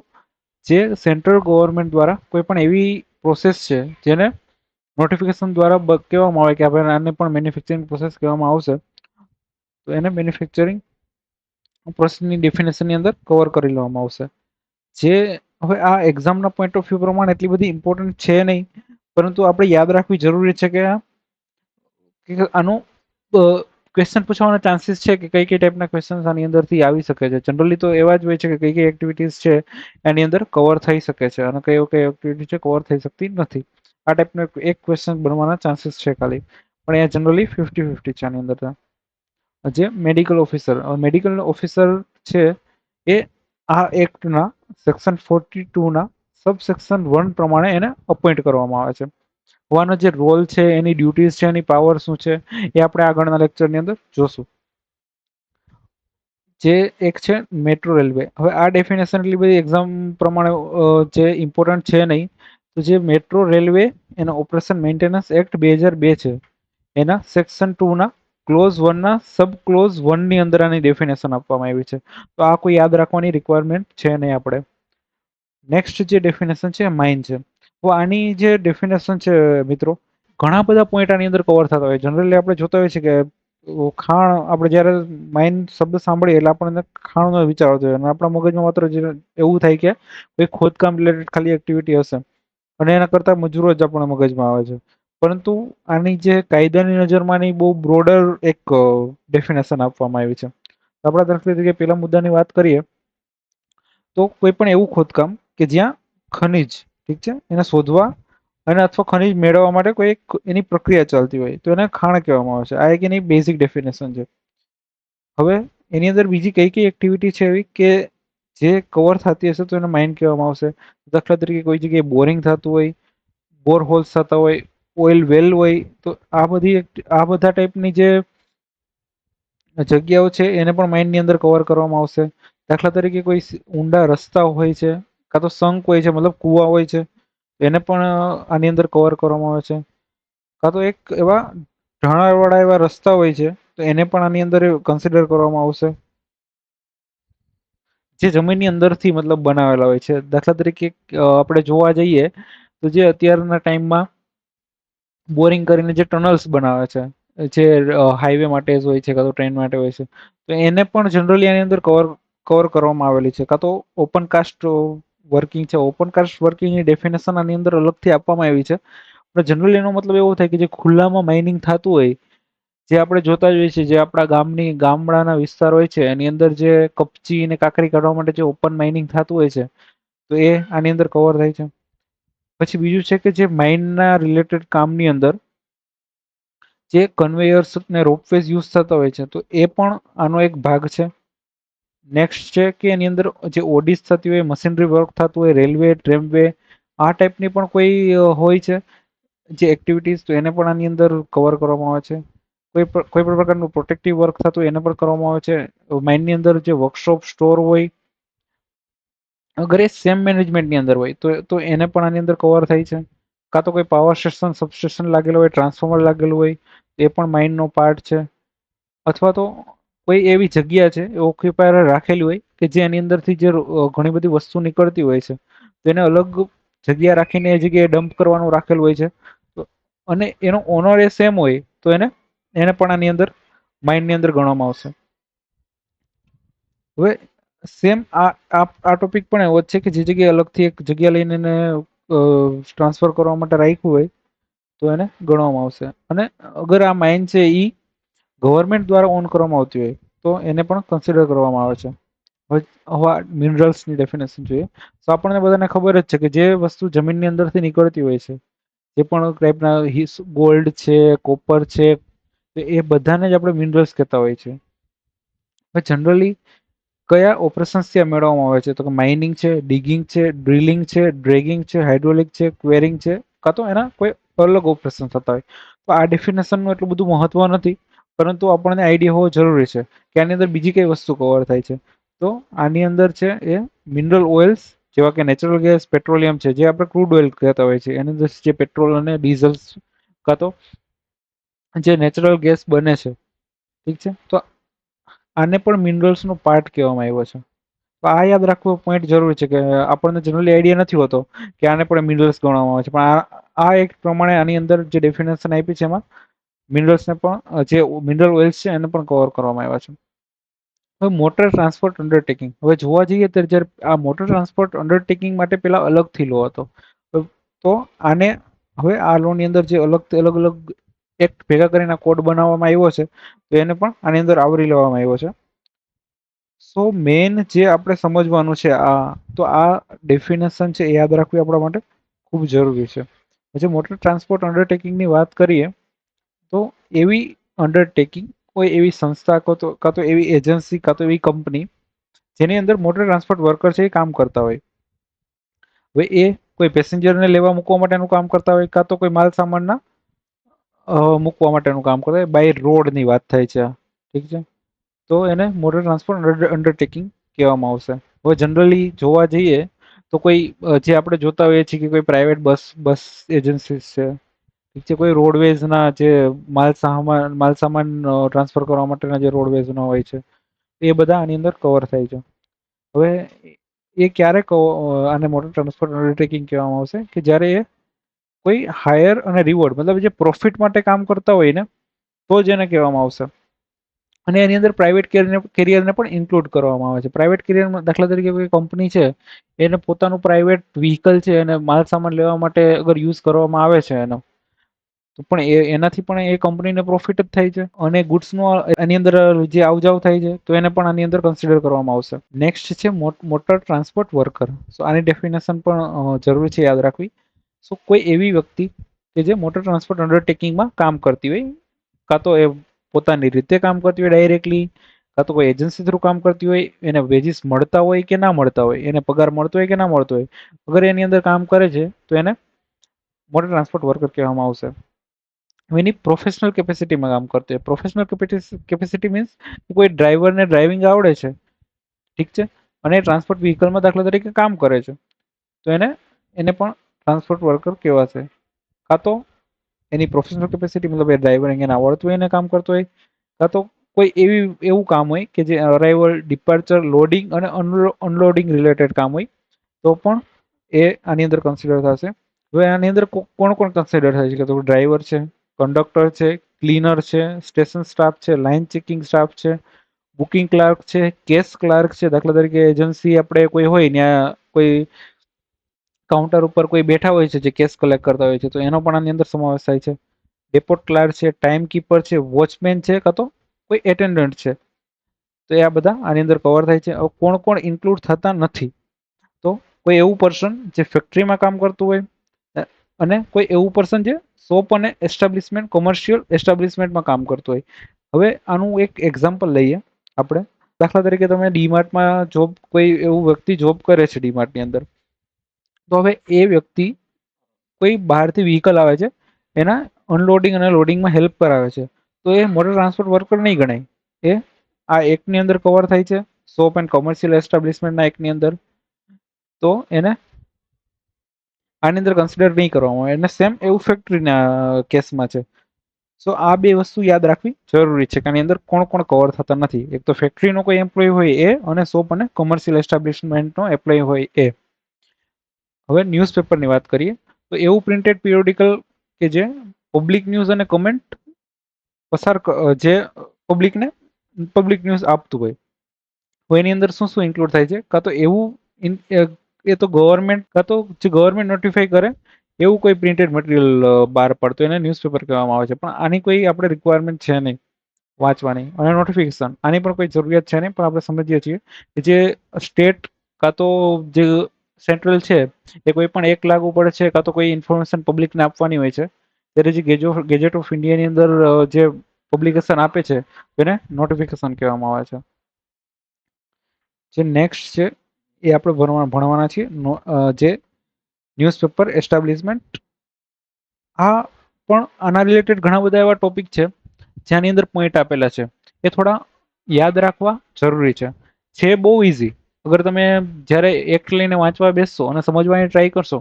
જે સેન્ટ્રલ ગવર્મેન્ટ દ્વારા કોઈ પણ એવી પ્રોસેસ છે જેને નોટિફિકેશન દ્વારા કહેવામાં આવે કે આપણે આને પણ મેન્યુફેક્ચરિંગ પ્રોસેસ કહેવામાં આવશે, તો એને મેન્યુફેક્ચરિંગ પ્રોસેસની ડેફિનેશનની અંદર કવર કરી લેવામાં આવશે. જે હવે આ એક્ઝામના પોઈન્ટ ઓફ વ્યૂ પ્રમાણે એટલી બધી ઇમ્પોર્ટન્ટ છે નહીં, પરંતુ આપણે યાદ રાખવી જરૂરી છે કે આનું ક્વેશ્ચન પૂછવાના ચાન્સીસ છે કે કઈ કઈ ટાઈપના ક્વેશ્ચન આની અંદરથી આવી શકે છે. જનરલી તો એવા જ હોય છે કે કઈ કઈ એક્ટિવિટીઝ છે એની અંદર કવર થઈ શકે છે અને કઈ કઈ એક્ટિવિટી છે કવર થઈ શકતી નથી. આ ટાઈપનો એક ક્વેશ્ચન બનવાના ચાન્સીસ છે ખાલી, પણ અહીંયા જનરલી 50-50 છે આની અંદર. જે મેડિકલ ઓફિસર છે એ આ એક્ટના સેક્શન 42ના સબસેક્શન 1 પ્રમાણે એને અપોઇન્ટ કરવામાં આવે છે. આનો જે રોલ છે, એની ડ્યુટીઝ છે, એની પાવર શું છે એ આપણે આગળના લેક્ચરની અંદર જોશું. જે એક છે મેટ્રો રેલવે. હવે આ ડેફિનેશન એટલી બધી એક્ઝામ પ્રમાણે જે ઇમ્પોર્ટન્ટ છે નહીં, તો જે મેટ્રો રેલવે એના ઓપરેશન મેન્ટેનન્સ એક્ટ 2002 છે એના સેક્શન 2ના ક્લોઝ વનના સબ ક્લોઝ વનની અંદર આની ડેફિનેશન આપવામાં આવી છે. તો આ કોઈ યાદ રાખવાની રિક્વાયરમેન્ટ છે નહીં આપણે. નેક્સ્ટ જે ડેફિનેશન છે માઇન છે. તો આની જે ડેફિનેશન છે મિત્રો, ઘણા બધા પોઈન્ટ આની અંદર કવર થતા હોય. જનરલી આપણે જોતા હોય છે કે ખાણ, આપણે જ્યારે માઇન શબ્દ સાંભળીએ એટલે આપણને ખાણનો વિચાર આવતો હોય અને આપણા મગજમાં માત્ર એવું થાય કે કોઈ ખોદકામ રિલેટેડ ખાલી એક્ટિવિટી હશે અને એના કરતા મજૂરો જ આપણા મગજમાં આવે છે. પરંતુ આની જે કાયદાની નજરમાંની બહુ બ્રોડર એક ડેફિનેશન આપવામાં આવી છે. આપણા દાખલા તરીકે પેલા મુદ્દાની વાત કરીએ તો કોઈ પણ એવું ખોદકામ કે જ્યાં ખનિજ, ઠીક છે, એને શોધવા અને અથવા ખનિજ મેળવવા માટે કોઈ એક એની પ્રક્રિયા ચાલતી હોય તો એને ખાણ કહેવામાં આવે છે. આ એક એની બેઝિક ડેફિનેશન છે. હવે એની અંદર બીજી કઈ કઈ એક્ટિવિટી છે એવી કે જે કવર થતી હશે તો એને માઇન કહેવામાં આવશે. દાખલા તરીકે કોઈ જગ્યાએ બોરિંગ થતું હોય, બોરહોલ્સ થતા હોય, ઓઇલ વેલ હોય, તો આ બધા ટાઈપની જે જગ્યાઓ છે એને પણ માઇનની અંદર કવર કરવામાં આવશે. દાખલા તરીકે કોઈ ઊંડા રસ્તા હોય છે, કાં તો સંક હોય છે, મતલબ કૂવા હોય છે, એને પણ આની અંદર કવર કરવામાં આવે છે. કાં તો એક એવા ઢાણાવાળા એવા રસ્તા હોય છે તો એને પણ આની અંદર કન્સિડર કરવામાં આવશે, જે જમીનની અંદરથી મતલબ બનાવેલા હોય છે. દાખલા તરીકે આપણે જોવા જઈએ તો જે અત્યારના ટાઈમમાં બોરિંગ કરીને જે ટનલ્સ બનાવે છે, જે હાઈવે માટે જ હોય છે કાં તો ટ્રેન માટે હોય છે, તો એને પણ જનરલી આની અંદર કવર કરવામાં આવેલી છે. કાં તો ઓપન કાસ્ટ વર્કિંગ છે. ઓપન કાસ્ટ વર્કિંગની ડેફિનેશન આની અંદર અલગથી આપવામાં આવી છે. પણ જનરલી એનો મતલબ એવો થાય કે જે ખુલ્લામાં માઇનિંગ થતું હોય, જે આપણે જોતા જ હોઈએ છીએ, જે આપણા ગામડાના વિસ્તાર હોય છે એની અંદર જે કપચી અને કાકરી કાઢવા માટે જે ઓપન માઇનિંગ થતું હોય છે, તો એ આની અંદર કવર થાય છે. પછી બીજું છે કે જે માઇનના રિલેટેડ કામની અંદર જે કન્વેયર્સ ને રોપવેઝ યુઝ થતા હોય છે, તો એ પણ આનો એક ભાગ છે. નેક્સ્ટ છે કે એની અંદર જે ઓડિસ થતી હોય, મશીનરી વર્ક થતું હોય, રેલવે, ટ્રેમવે, આ ટાઈપની પણ કોઈ હોય છે જે એક્ટિવિટીઝ, તો એને પણ આની અંદર કવર કરવામાં આવે છે. કોઈ પણ પ્રકારનું પ્રોટેક્ટિવ વર્ક થતું હોય એને પણ કરવામાં આવે છે. માઇનની અંદર જે વર્કશોપ, સ્ટોર હોય, અગર એ સેમ મેનેજમેન્ટની અંદર હોય તો એને પણ આની અંદર કવર થાય છે. કાં તો કોઈ પાવર સ્ટેશન, સબસ્ટેશન લાગેલું હોય, ટ્રાન્સફોર્મર લાગેલું હોય, એ પણ માઇનનો પાર્ટ છે. અથવા તો કોઈ એવી જગ્યા છે ઓક્યુપાયર રાખેલી હોય કે જે એની અંદરથી જે ઘણી બધી વસ્તુ નીકળતી હોય છે, તો એને અલગ જગ્યા રાખીને એ જગ્યાએ ડમ્પ કરવાનું રાખેલું હોય છે, અને એનો ઓનર એ સેમ હોય તો એને પણ આની અંદર માઇનની અંદર ગણવામાં આવશે. હવે સેમ આ ટોપિક પણ એવો જ છે કે જે જગ્યાએ અલગથી એક જગ્યા લઈને એને ટ્રાન્સફર કરવા માટે રાખ્યું હોય તો એને ગણવામાં આવશે. અને અગર આ માઇન છે એ ગવર્મેન્ટ દ્વારા ઓન કરવામાં આવતી હોય તો એને પણ કન્સિડર કરવામાં આવે છે. હવે મિનરલ્સની ડેફિનેશન જોઈએ તો આપણને બધાને ખબર જ છે કે જે વસ્તુ જમીનની અંદરથી નીકળતી હોય છે, જે પણ ટાઈપના ગોલ્ડ છે, કોપર છે, એ બધાને જ આપણે મિનરલ્સ કહેતા હોય છે. જનરલી કયા ઓપરેશન્સથી આ મેળવવામાં આવે છે? તો કે માઇનિંગ છે, ડિગિંગ છે, ડ્રિલિંગ છે, ડ્રેગિંગ છે, હાઇડ્રોલિક છે, ક્વેરિંગ છે, કાં તો એના કોઈ અલગ ઓપરેશન થતા હોય. તો આ ડેફિનેશનનું એટલું બધું મહત્વ નથી, પરંતુ આપણને આઈડિયા હોવો જરૂરી છે કે આની અંદર બીજી કઈ વસ્તુ કવર થાય છે. તો આની અંદર છે એ મિનરલ ઓઇલ્સ, જેવા કે નેચરલ ગેસ, પેટ્રોલિયમ છે, જે આપણે ક્રૂડ ઓઇલ કહેતા હોય છે, એની અંદર જે પેટ્રોલ અને ડીઝલ કાં તો જે નેચરલ ગેસ બને છે, ઠીક છે, તો આને પણ મિનરલ્સનો પાર્ટ કહેવામાં આવ્યો છે. તો આ યાદ રાખવો પોઈન્ટ જરૂરી છે કે આપણને જનરલી આઈડિયા નથી હોતો કે આને પણ મિનરલ્સ ગણવામાં આવે છે, પણ આ એક પ્રમાણે આની અંદર જે ડેફિનેશન આપી છે એમાં મિનરલ્સને પણ, જે મિનરલ ઓઇલ્સ છે એને પણ કવર કરવામાં આવ્યા છે. હવે મોટર ટ્રાન્સપોર્ટ અંડરટેકિંગ, હવે જોવા જઈએ ત્યારે જ્યારે આ મોટર ટ્રાન્સપોર્ટ અંડરટેકિંગ માટે પેલા અલગથી લો હતો, તો આને હવે આ લોની અંદર જે અલગ અલગ એક્ટ ભેગા કરીને કોડ બનાવવામાં આવ્યો છે, તો એને પણ આની અંદર આવરી લેવામાં આવ્યો છે. સો મેન જે આપણે સમજવાનું છે તો આ ડેફિનેશન છે એ યાદ રાખવી આપણા માટે ખૂબ જરૂરી છે. જે મોટર ટ્રાન્સપોર્ટ અંડરટેકિંગની વાત કરીએ તો એવી અંડરટેકિંગ, કોઈ એવી સંસ્થા કાં તો એવી એજન્સી કાં તો એવી કંપની જેની અંદર મોટર ટ્રાન્સપોર્ટ વર્કર છે એ કામ કરતા હોય. હવે એ કોઈ પેસેન્જરને લેવા મૂકવા માટેનું કામ કરતા હોય, કાં તો કોઈ માલ સામાનના મૂકવા માટેનું કામ કરતા હોય. બાય રોડની વાત થાય છે, ઠીક છે, તો એને મોટર ટ્રાન્સપોર્ટ અંડરટેકિંગ કહેવામાં આવશે. હવે જનરલી જોવા જઈએ તો કોઈ જે આપણે જોતા હોઈએ છીએ કે કોઈ પ્રાઇવેટ બસ એજન્સીસ છે, ઠીક છે, કોઈ રોડવેઝના જે માલ સામાન ટ્રાન્સફર કરવા માટેના જે રોડવેઝના હોય છે એ બધા આની અંદર કવર થાય છે. હવે એ ક્યારે આને મોટર ટ્રાન્સપોર્ટ અંડરટેકિંગ કહેવામાં આવશે કે જ્યારે એ કોઈ હાયર અને રિવોર્ડ મતલબ જે પ્રોફિટ માટે કામ કરતા હોય ને તો જ એને કહેવામાં આવશે. અને એની અંદર પ્રાઇવેટ કેરિયરને પણ ઇન્ક્લુડ કરવામાં આવે છે. પ્રાઇવેટ કેરિયરમાં દાખલા તરીકે કોઈ કંપની છે એને પોતાનું પ્રાઇવેટ વ્હીકલ છે અને માલ સામાન લેવા માટે અગર યુઝ કરવામાં આવે છે એનો, તો પણ એનાથી પણ એ કંપનીને પ્રોફિટ જ થાય છે અને ગુડ્સનો એની અંદર જે આવજાવ થાય છે તો એને પણ આની અંદર કન્સિડર કરવામાં આવશે. નેક્સ્ટ છે મોટર ટ્રાન્સપોર્ટ વર્કર. સો આની ડેફિનેશન પણ જરૂરી છે યાદ રાખવી. સો કોઈ એવી વ્યક્તિ કે જે મોટર ટ્રાન્સપોર્ટ અંડરટેકિંગમાં કામ કરતી હોય, કાં તો એ પોતાની રીતે કામ કરતી હોય ડાયરેક્ટલી, કાં તો કોઈ એજન્સી થ્રુ કામ કરતી હોય, એને વેજીસ મળતા હોય કે ના મળતા હોય, એને પગાર મળતો હોય કે ના મળતો હોય, અગર એની અંદર કામ કરે છે તો એને મોટર ટ્રાન્સપોર્ટ વર્કર કહેવામાં આવશે. એની પ્રોફેશનલ કેપેસિટીમાં કામ કરતો હોય. પ્રોફેશનલ કેપેસિટી મીન્સ કોઈ ડ્રાઈવરને ડ્રાઇવિંગ આવડે છે, ઠીક છે, અને ટ્રાન્સપોર્ટ વ્હીકલમાં દાખલા તરીકે કામ કરે છે, તો એને પણ ટ્રાન્સપોર્ટ વર્કર કહેવાશે. કાં તો એની પ્રોફેશનલ કેપેસિટી મતલબ એ ડ્રાઈવર એને આવડતું હોય એને કામ કરતો હોય, કાં તો કોઈ એવું કામ હોય કે જે અરાઇવલ, ડિપાર્ચર, લોડિંગ અને અનલોડિંગ રિલેટેડ કામ હોય તો પણ એ આની અંદર કન્સિડર થશે. હવે આની અંદર કોણ કોણ કન્સિડર થાય છે કે તો ડ્રાઈવર છે, કંડક્ટર છે, ક્લીનર છે, સ્ટેશન સ્ટાફ છે, લાઇન ચેકિંગ સ્ટાફ છે, બુકિંગ ક્લાર્ક છે, કેશ ક્લાર્ક છે. દાખલા તરીકે એજન્સી આપણે કોઈ હોય ત્યાં કોઈ કાઉન્ટર ઉપર કોઈ બેઠા હોય છે જે કેશ કલેક્ટ કરતા હોય છે તો એનો પણ આની અંદર સમાવેશ થાય છે. ડેપોટ ક્લાર્ક છે, ટાઈમ કીપર છે, વોચમેન છે, કાં તો કોઈ એટેન્ડન્ટ છે, તો એ આ બધા આની અંદર કવર થાય છે. કોણ કોણ ઇન્ક્લુડ થતા નથી, તો કોઈ એવું પર્સન જે ફેક્ટરીમાં કામ કરતું હોય અને કોઈ એવું પર્સન જે શોપ અને એસ્ટાબ્લિશમેન્ટ, કોમર્શિયલ એસ્ટાબ્લિશમેન્ટમાં કામ કરતું હોય. હવે આનું એક એક્ઝામ્પલ લઈએ આપણે. દાખલા તરીકે તમે ડીમાર્ટમાં કોઈ એવું વ્યક્તિ જોબ કરે છે ડીમાર્ટની અંદર, તો હવે એ વ્યક્તિ કોઈ બહારથી વ્હીકલ આવે છે એના અનલોડિંગ અને લોડિંગમાં હેલ્પ કરાવે છે, તો એ મોટર ટ્રાન્સપોર્ટ વર્કર નહીં ગણાય. એ આ એક્ટની અંદર કવર થાય છે, શોપ એન્ડ કોમર્શિયલ એસ્ટાબ્લિશમેન્ટના એક્ટની અંદર, તો એને આની અંદર કન્સિડર નહીં કરવામાં આવે. અને સેમ એવું ફેક્ટરીના કેસમાં છે. સો આ બે વસ્તુ યાદ રાખવી જરૂરી છે કે આની અંદર કોણ કોણ કવર થતા નથી. એક તો ફેક્ટરીનો કોઈ એમ્પ્લોય હોય એ, અને શોપ અને કોમર્શિયલ એસ્ટાબ્લિશમેન્ટનો એમ્પ્લોય હોય એ. હવે ન્યૂઝપેપરની વાત કરીએ તો એવું પ્રિન્ટેડ પિરિયોડિકલ કે જે પબ્લિક ન્યૂઝ અને કમેન્ટ જે પબ્લિક ન્યૂઝ આપતું હોય, તો એની અંદર શું શું ઇન્ક્લુડ થાય છે? કાં તો એવું એ તો ગવર્મેન્ટ, કાં તો જે ગવર્મેન્ટ નોટિફાઈ કરે એવું કોઈ પ્રિન્ટેડ મટીરિયલ બહાર પડતો એને ન્યૂઝપેપર કહેવામાં આવે છે. પણ આની કોઈ આપણે રિક્વાયરમેન્ટ છે નહીં વાંચવાની. અને નોટિફિકેશન આની પણ કોઈ જરૂરિયાત છે નહીં, પણ આપણે સમજીએ છીએ કે જે સ્ટેટ કાં તો જે સેન્ટ્રલ છે એ કોઈ પણ એક લાગુ પડે છે, કાં તો કોઈ ઇન્ફોર્મેશન પબ્લિકને આપવાની હોય છે, ત્યારે જે ગેજેટ ઓફ ઇન્ડિયાની અંદર જે પબ્લિકેશન આપે છે એને નોટિફિકેશન કહેવામાં આવે છે. જે નેક્સ્ટ છે એ આપણે ભણવાના છીએ, જે ન્યૂઝપેપર એસ્ટાબ્લિશમેન્ટ. આ પણ આના રિલેટેડ ઘણા બધા એવા ટોપિક છે જેની અંદર પોઈન્ટ આપેલા છે, એ થોડા યાદ રાખવા જરૂરી છે બહુ ઇઝી. અગર તમે જ્યારે એક લઈને વાંચવા બેસશો અને સમજવાની ટ્રાય કરશો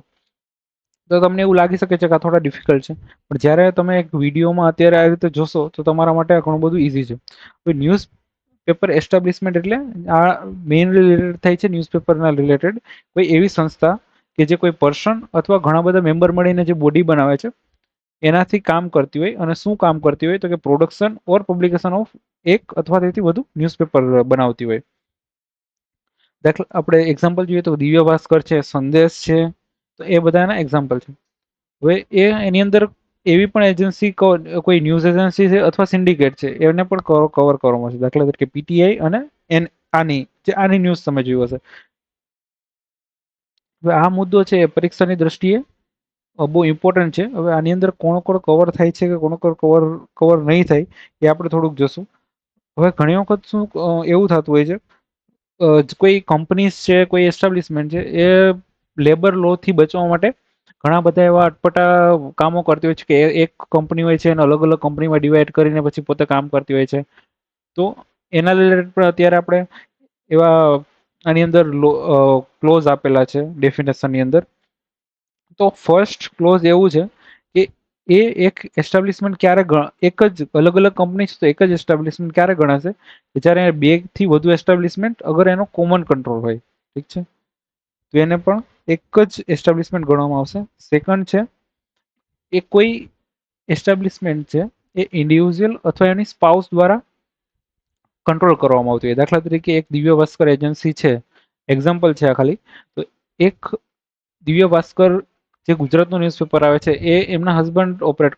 તો તમને એવું લાગી શકે છે કે આ થોડા ડિફિકલ્ટ છે, પણ જ્યારે તમે એક વિડીયોમાં અત્યારે આ રીતે જોશો તો તમારા માટે આ ઘણું બધું ઇઝી છે. હવે ન્યૂઝ પેપર એસ્ટાબ્લિશમેન્ટ એટલે આ મેઇનલી રિલેટેડ થાય છે ન્યૂઝપેપરના રિલેટેડ કોઈ એવી સંસ્થા કે જે કોઈ પર્સન અથવા ઘણા બધા મેમ્બર મળીને જે બોડી બનાવે છે એનાથી કામ કરતી હોય. અને શું કામ કરતી હોય તો કે પ્રોડક્શન ઓર પબ્લિકેશન ઓફ એક અથવા તેથી વધુ ન્યૂઝપેપર બનાવતી હોય. આપણે એક્ઝામ્પલ જોઈએ તો દિવ્ય ભાસ્કર છે, સંદેશ છે, તો એ બધાના એક્ઝામ્પલ છે. હવે એની અંદર એવી પણ એજન્સી કોઈ ન્યૂઝ એજન્સી છે અથવા સિન્ડિકેટ છે એને પણ કવર કરવામાં છે. દાખલા તરીકે પીટીઆઈ અને આની ન્યૂઝ તમે જોયું હશે. હવે આ મુદ્દો છે પરીક્ષાની દ્રષ્ટિએ બહુ ઇમ્પોર્ટન્ટ છે. હવે આની અંદર કોણ કોણ કવર થાય છે કે કોણ કોણ કવર નહીં થાય એ આપણે થોડુંક જોશું. હવે ઘણી વખત શું એવું થતું હોય છે, કોઈ કંપનીઝ છે, કોઈ એસ્ટાબ્લિશમેન્ટ છે, એ લેબર લો થી બચવા માટે ઘણા બધા એવા અટપટા કામો કરતી હોય છે કે એક કંપની હોય છે એને અલગ અલગ કંપનીમાં ડિવાઈડ કરીને પછી પોતે કામ કરતી હોય છે. તો એના રિલેટેડ પણ અત્યારે આપણે એવા આની અંદર ક્લોઝ આપેલા છે ડેફિનેશનની અંદર. તો ફર્સ્ટ ક્લોઝ એવું છે કે એ એક એસ્ટાબ્લિશમેન્ટ ક્યારે એક જ અલગ અલગ કંપની છે તો એક જ એસ્ટાબ્લિશમેન્ટ ક્યારે ગણાશે કે જ્યારે બે થી વધુ એસ્ટાબ્લિશમેન્ટ અગર એનો કોમન કંટ્રોલ હોય, ઠીક છે, તો એને પણ એક જ એસ્ટાબ્લિશમેન્ટ ગણવામાં આવશે. સેકન્ડ છે એ કોઈ એસ્ટાબ્લિશમેન્ટ છે એ ઇન્ડિવિજ્યુઅલ અથવા એની સ્પાઉસ દ્વારા કંટ્રોલ કરવામાં આવતી હોય. દાખલા તરીકે એક દિવ્ય ભાસ્કર એજન્સી છે, એક્ઝામ્પલ છે આ ખાલી, તો એક દિવ્ય ભાસ્કર જે ગુજરાતનું ન્યૂઝપેપર આવે છે એ એમના હસબન્ડ ઓપરેટ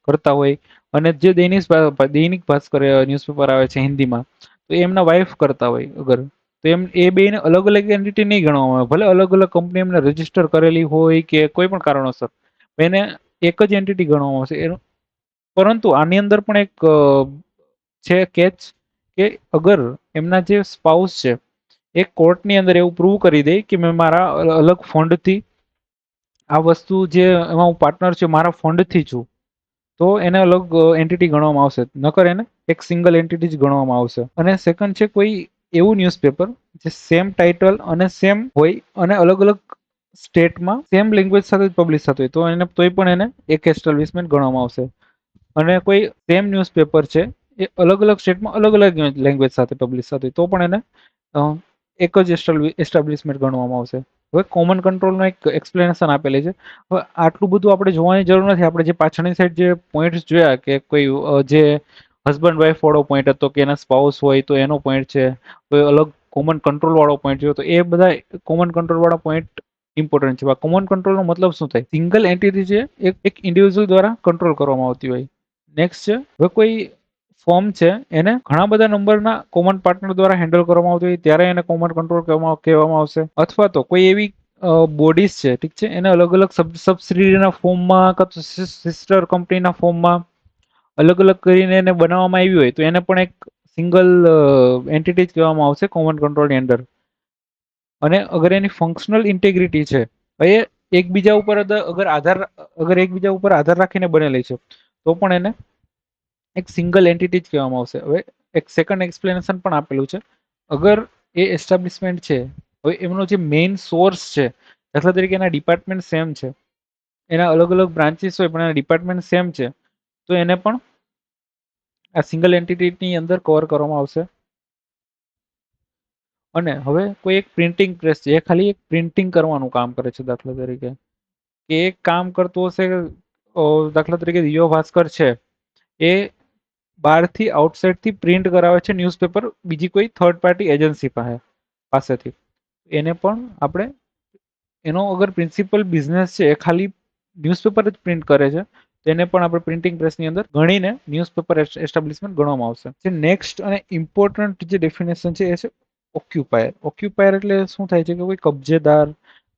કરતા હોય, અને જે દૈનિક ભાસ્કર ન્યૂઝપેપર આવે છે હિન્દીમાં, તો એ એમના વાઇફ કરતા હોય અગર, તો એમ એ બેને અલગ અલગ એન્ટિટી નહીં ગણવામાં આવે, ભલે અલગ અલગ કંપની એમને રજીસ્ટર કરેલી હોય કે કોઈ પણ કારણોસર એને એક જ એન્ટિટી ગણવામાં આવશે. પરંતુ આની અંદર પણ એક છે કેચ, કે અગર એમના જે સ્પાઉસ છે એ કોર્ટની અંદર એવું પ્રૂવ કરી દે કે મેં મારા અલગ ફંડથી આ વસ્તુ જે એમાં હું પાર્ટનર છું મારા ફંડથી છું, તો એને અલગ એન્ટિટી ગણવામાં આવશે, નકર એને એક સિંગલ એન્ટિટી જ ગણવામાં આવશે. અને સેકન્ડ છે કોઈ એવું ન્યૂઝપેપર જે સેમ ટાઇટલ અને સેમ હોય અને અલગ અલગ સ્ટેટમાં સેમ લેંગ્વેજ સાથે પબ્લિશ થતું હોય, તો એને તોય પણ એને એક એસ્ટાબ્લિશમેન્ટ ગણવામાં આવશે. અને કોઈ સેમ ન્યૂઝપેપર છે એ અલગ અલગ સ્ટેટમાં અલગ અલગ લેંગ્વેજ સાથે પબ્લિશ થતું હોય, તો પણ એને એક જ એસ્ટાબ્લિશમેન્ટ ગણવામાં આવશે. હવે કોમન કંટ્રોલનો એક એક્સપ્લેનેશન આપેલી છે. હવે આટલું બધું આપણે જોવાની જરૂર નથી, આપણે જે પાછળની સાઈડ જે પોઈન્ટ્સ જોયા કે કોઈ જે હસબન્ડ વાઈફ વાળો પોઈન્ટ હતો કે એના સ્પાઉસ હોય તો એનો પોઈન્ટ છે, કોઈ અલગ કોમન કંટ્રોલ વાળો પોઈન્ટ જોયો તો એ બધા કોમન કંટ્રોલ વાળા પોઈન્ટ ઇમ્પોર્ટન્ટ છે. કોમન કંટ્રોલનો મતલબ શું થાય? સિંગલ એન્ટિટી છે એક ઇન્ડિવિજ્યુઅલ દ્વારા કંટ્રોલ કરવામાં આવતી હોય. નેક્સ્ટ છે હવે કોઈ ફોર્મ છે એને ઘણા બધા નંબરના કોમન પાર્ટનર દ્વારા હેન્ડલ કરવામાં આવતી હોય ત્યારે એને કોમન કંટ્રોલ કહેવામાં આવશે. અથવા તો કોઈ એવી બોડીઝ છે, ઠીક છે, એને અલગ અલગ સબસિડીના ફોર્મમાં કાં તો સિસ્ટર કંપનીના ફોર્મમાં અલગ અલગ કરીને એને બનાવવામાં આવી હોય તો એને પણ એક સિંગલ એન્ટિટી જ કહેવામાં આવશે કોમન કંટ્રોલની અંદર. અને અગર એની ફંક્શનલ ઇન્ટેગ્રિટી છે એ એકબીજા ઉપર અગર એકબીજા ઉપર આધાર રાખીને બનેલી છે તો પણ એને એક સિંગલ એન્ટિટી જ કહેવામાં આવશે. હવે એક સેકન્ડ એક્સપ્લેનેશન પણ આપેલું છે. અગર એ એસ્ટાબ્લિશમેન્ટ છે, હવે એમનો જે મેઇન સોર્સ છે, દાખલા તરીકે એના ડિપાર્ટમેન્ટ સેમ છે, એના અલગ અલગ બ્રાન્ચીસ હોય પણ એના ડિપાર્ટમેન્ટ સેમ છે, તો એને પણ આ સિંગલ એન્ટિટીની અંદર કવર કરવામાં આવશે. અને હવે કોઈ એક પ્રિન્ટિંગ પ્રેસ છે, એ ખાલી એક પ્રિન્ટિંગ કરવાનું કામ કરે છે, દાખલા તરીકે કે એક કામ કરતું હશે, દાખલા તરીકે દિવ્ય ભાસ્કર છે એ બહારથી આઉટસાઇડથી પ્રિન્ટ કરાવે છે ન્યૂઝપેપર બીજી કોઈ થર્ડ પાર્ટી એજન્સી પાસેથી. એને પણ આપણે એનો અગર પ્રિન્સિપલ બિઝનેસ છે એ ખાલી ન્યૂઝપેપર જ પ્રિન્ટ કરે છે, તેને પણ આપણે પ્રિન્ટિંગ પ્રેસની અંદર ગણીને ન્યૂઝપેપર એસ્ટાબ્લિશમેન્ટ ગણવામાં આવશે. જે નેક્સ્ટ અને ઇમ્પોર્ટન્ટ જે ડેફિનેશન છે એ છે ઓક્યુપાયર. ઓક્યુપાયર એટલે શું થાય છે કે કોઈ કબજેદાર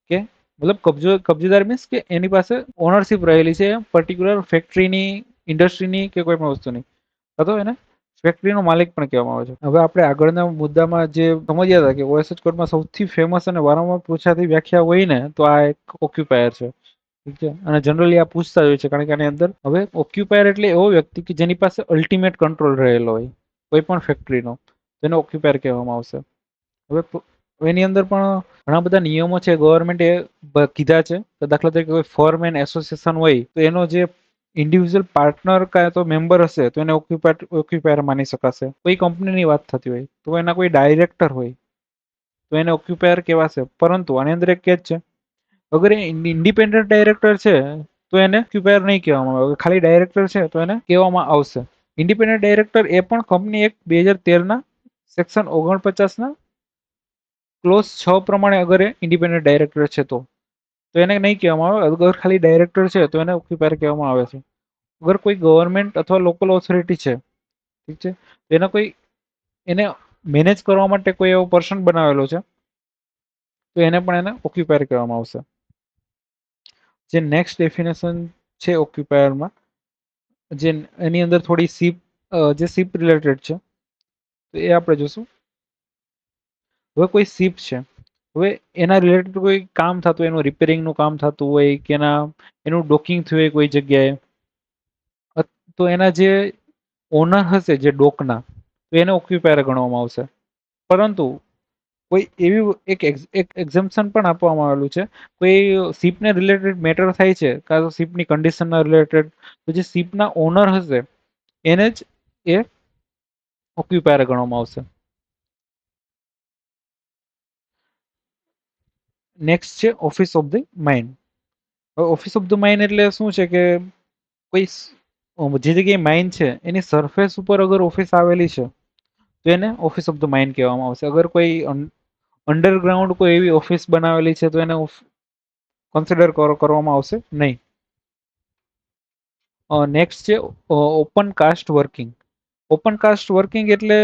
કે મતલબ કબજેદાર મીન્સ કે એની પાસે ઓનરશિપ રહેલી છે પર્ટિક્યુલર ફેક્ટરીની, ઇન્ડસ્ટ્રીની કે કોઈ પણ વસ્તુની, તો એને ફેક્ટરીનો માલિક પણ કહેવામાં આવે છે. હવે આપણે આગળના મુદ્દામાં જે સમજ્યા હતા કે ઓએસએચ કોડમાં સૌથી ફેમસ અને વારંવાર પૂછાતી વ્યાખ્યા હોય ને તો આ એક ઓક્યુપાયર છે, ઠીક છે, અને જનરલી આ પૂછતા જ હોય છે કારણ કે આની અંદર હવે ઓક્યુપાયર એટલે એવો વ્યક્તિ કે જેની પાસે અલ્ટિમેટ કંટ્રોલ રહેલો હોય કોઈ પણ ફેક્ટરીનો, તેને ઓક્યુપાયર કહેવામાં આવશે. હવે એની અંદર પણ ઘણા બધા નિયમો છે ગવર્મેન્ટે કીધા છે. દાખલા તરીકે કોઈ ફર્મ એન્ડ એસોસિએશન હોય તો એનો જે ઇન્ડિવિજ્યુઅલ પાર્ટનર કાં તો મેમ્બર હશે તો એને ઓક્યુપાયર માની શકાશે. કોઈ કંપનીની વાત થતી હોય તો એના કોઈ ડાયરેક્ટર હોય તો એને ઓક્યુપાયર કહેવાશે. પરંતુ આની અંદર એક કેચ છે, અગર એ ઇન્ડિપેન્ડન્ટ ડાયરેક્ટર છે તો એને ઓક્યુપાયર નહીં કહેવામાં આવે, ખાલી ડાયરેક્ટર છે તો એને કહેવામાં આવશે. ઇન્ડિપેન્ડન્ટ ડાયરેક્ટર એ પણ કંપની એક 2013ના સેક્શન 49ના ક્લોઝ 6 પ્રમાણે અગર એ ઇન્ડિપેન્ડન્ટ ડાયરેક્ટર છે તો એને નહીં કહેવામાં આવે. અગર ખાલી ડાયરેક્ટર છે તો એને ઓક્યુપાયર કહેવામાં આવે છે. અગર કોઈ ગવર્મેન્ટ અથવા લોકલ ઓથોરિટી છે, ઠીક છે, એના કોઈ એને મેનેજ કરવા માટે કોઈ એવો પર્સન બનાવેલો છે તો એને પણ એને ઓક્યુપાયર કહેવામાં આવશે. જે નેક્સ્ટ ડેફિનેશન છે ઓક્યુપાયરમાં, જે એની અંદર થોડી સીપ રિલેટેડ છે તો એ આપણે જોશું. હવે કોઈ શિપ છે, હવે એના રિલેટેડ કોઈ કામ થતું હોય, એનું રિપેરિંગનું કામ થતું હોય કે એનું ડોકિંગ થયું હોય કોઈ જગ્યાએ, તો એના જે ઓનર હશે જે ડોકના, તો એને ઓક્યુપાયર ગણવામાં આવશે. પરંતુ કોઈ એવી એક એક્ઝમ્પશન પણ આપવામાં આવેલું છે, કોઈ શિપને રિલેટેડ મેટર થાય છે કાં તો શિપની કન્ડિશનના રિલેટેડ, તો જે શિપના ઓનર હશે એને જ એ ઓક્યુપાયર ગણવામાં આવશે. નેક્સ્ટ છે office of the mine. Office of the mine એટલે શું છે કે કોઈ જે જગ્યાએ માઇન છે એની સરફેસ ઉપર અગર ઓફિસ આવેલી છે તો એને ઓફિસ ઓફ ધ માઇન કહેવામાં આવશે. અગર કોઈ અંડરગ્રાઉન્ડ કોઈ એવી ઓફિસ બનાવેલી છે તો એને કન્સિડર કરવામાં આવશે નહીં. નેક્સ્ટ છે open cast working. Open cast working એટલે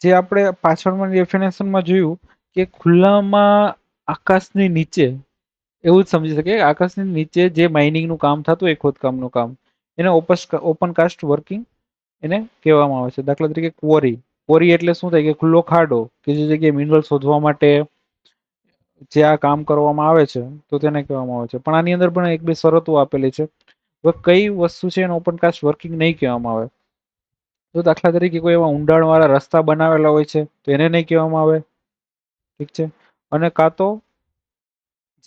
જે આપણે પાછળમાં ડેફિનેશનમાં જોયું કે ખુલ્લામાં આકાશની નીચે, એવું જ સમજી શકે આકાશની નીચે જે માઇનિંગનું કામ થતું હોય, ખોદકામનું કામ, એને ઓપન કાસ્ટ વર્કિંગ એને કહેવામાં આવે છે. દાખલા તરીકે ક્વોરી. ક્વોરી એટલે શું થાય કે ખુલ્લો ખાડો કે જે જગ્યાએ મિનરલ શોધવા માટે જે આ કામ કરવામાં આવે છે તો તેને કહેવામાં આવે છે. પણ આની અંદર પણ એક બે શરતો આપેલી છે. હવે કઈ વસ્તુ છે એને ઓપન કાસ્ટ વર્કિંગ નહીં કહેવામાં આવે? તો દાખલા તરીકે કોઈ એવા ઊંડાણવાળા રસ્તા બનાવેલા હોય છે તો એને નહીં કહેવામાં આવે. ઠીક છે. અને કાં તો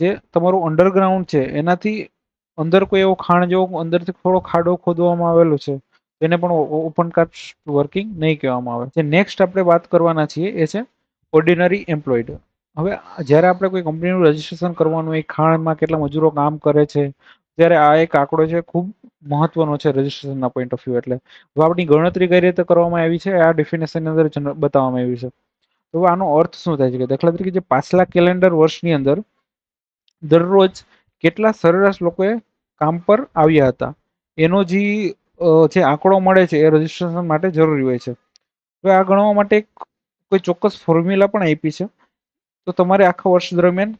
જે તમારું અંડરગ્રાઉન્ડ છે એનાથી અંદર કોઈ એવો ખાણ જેવો અંદરથી થોડો ખાડો ખોદવામાં આવેલો છે એને પણ ઓપન કાસ્ટ વર્કિંગ નહીં કહેવામાં આવે. જે નેક્સ્ટ આપણે વાત કરવાના છીએ એ છે ઓર્ડિનરી એમ્પ્લોયડ. હવે જ્યારે આપણે કોઈ કંપનીનું રજીસ્ટ્રેશન કરવાનું હોય, ખાણમાં કેટલા મજૂરો કામ કરે છે, ત્યારે આ એક આંકડો છે ખૂબ મહત્વનો છે રજીસ્ટ્રેશનના પોઈન્ટ ઓફ વ્યૂ. એટલે હવે આપણી ગણતરી કઈ રીતે કરવામાં આવી છે આ ડેફિનેશનની અંદર બતાવવામાં આવી છે. તો આનો અર્થ શું થાય છે કે દાખલા તરીકે જે પાછલા કેલેન્ડર વર્ષની અંદર દરરોજ કેટલા સરેરાશ લોકોએ કામ પર આવ્યા હતા એનો જે આંકડો મળે છે એ રજીસ્ટ્રેશન માટે જરૂરી હોય છે. હવે આ ગણવા માટે કોઈ ચોક્કસ ફોર્મ્યુલા પણ આપી છે. તો તમારે આખા વર્ષ દરમિયાન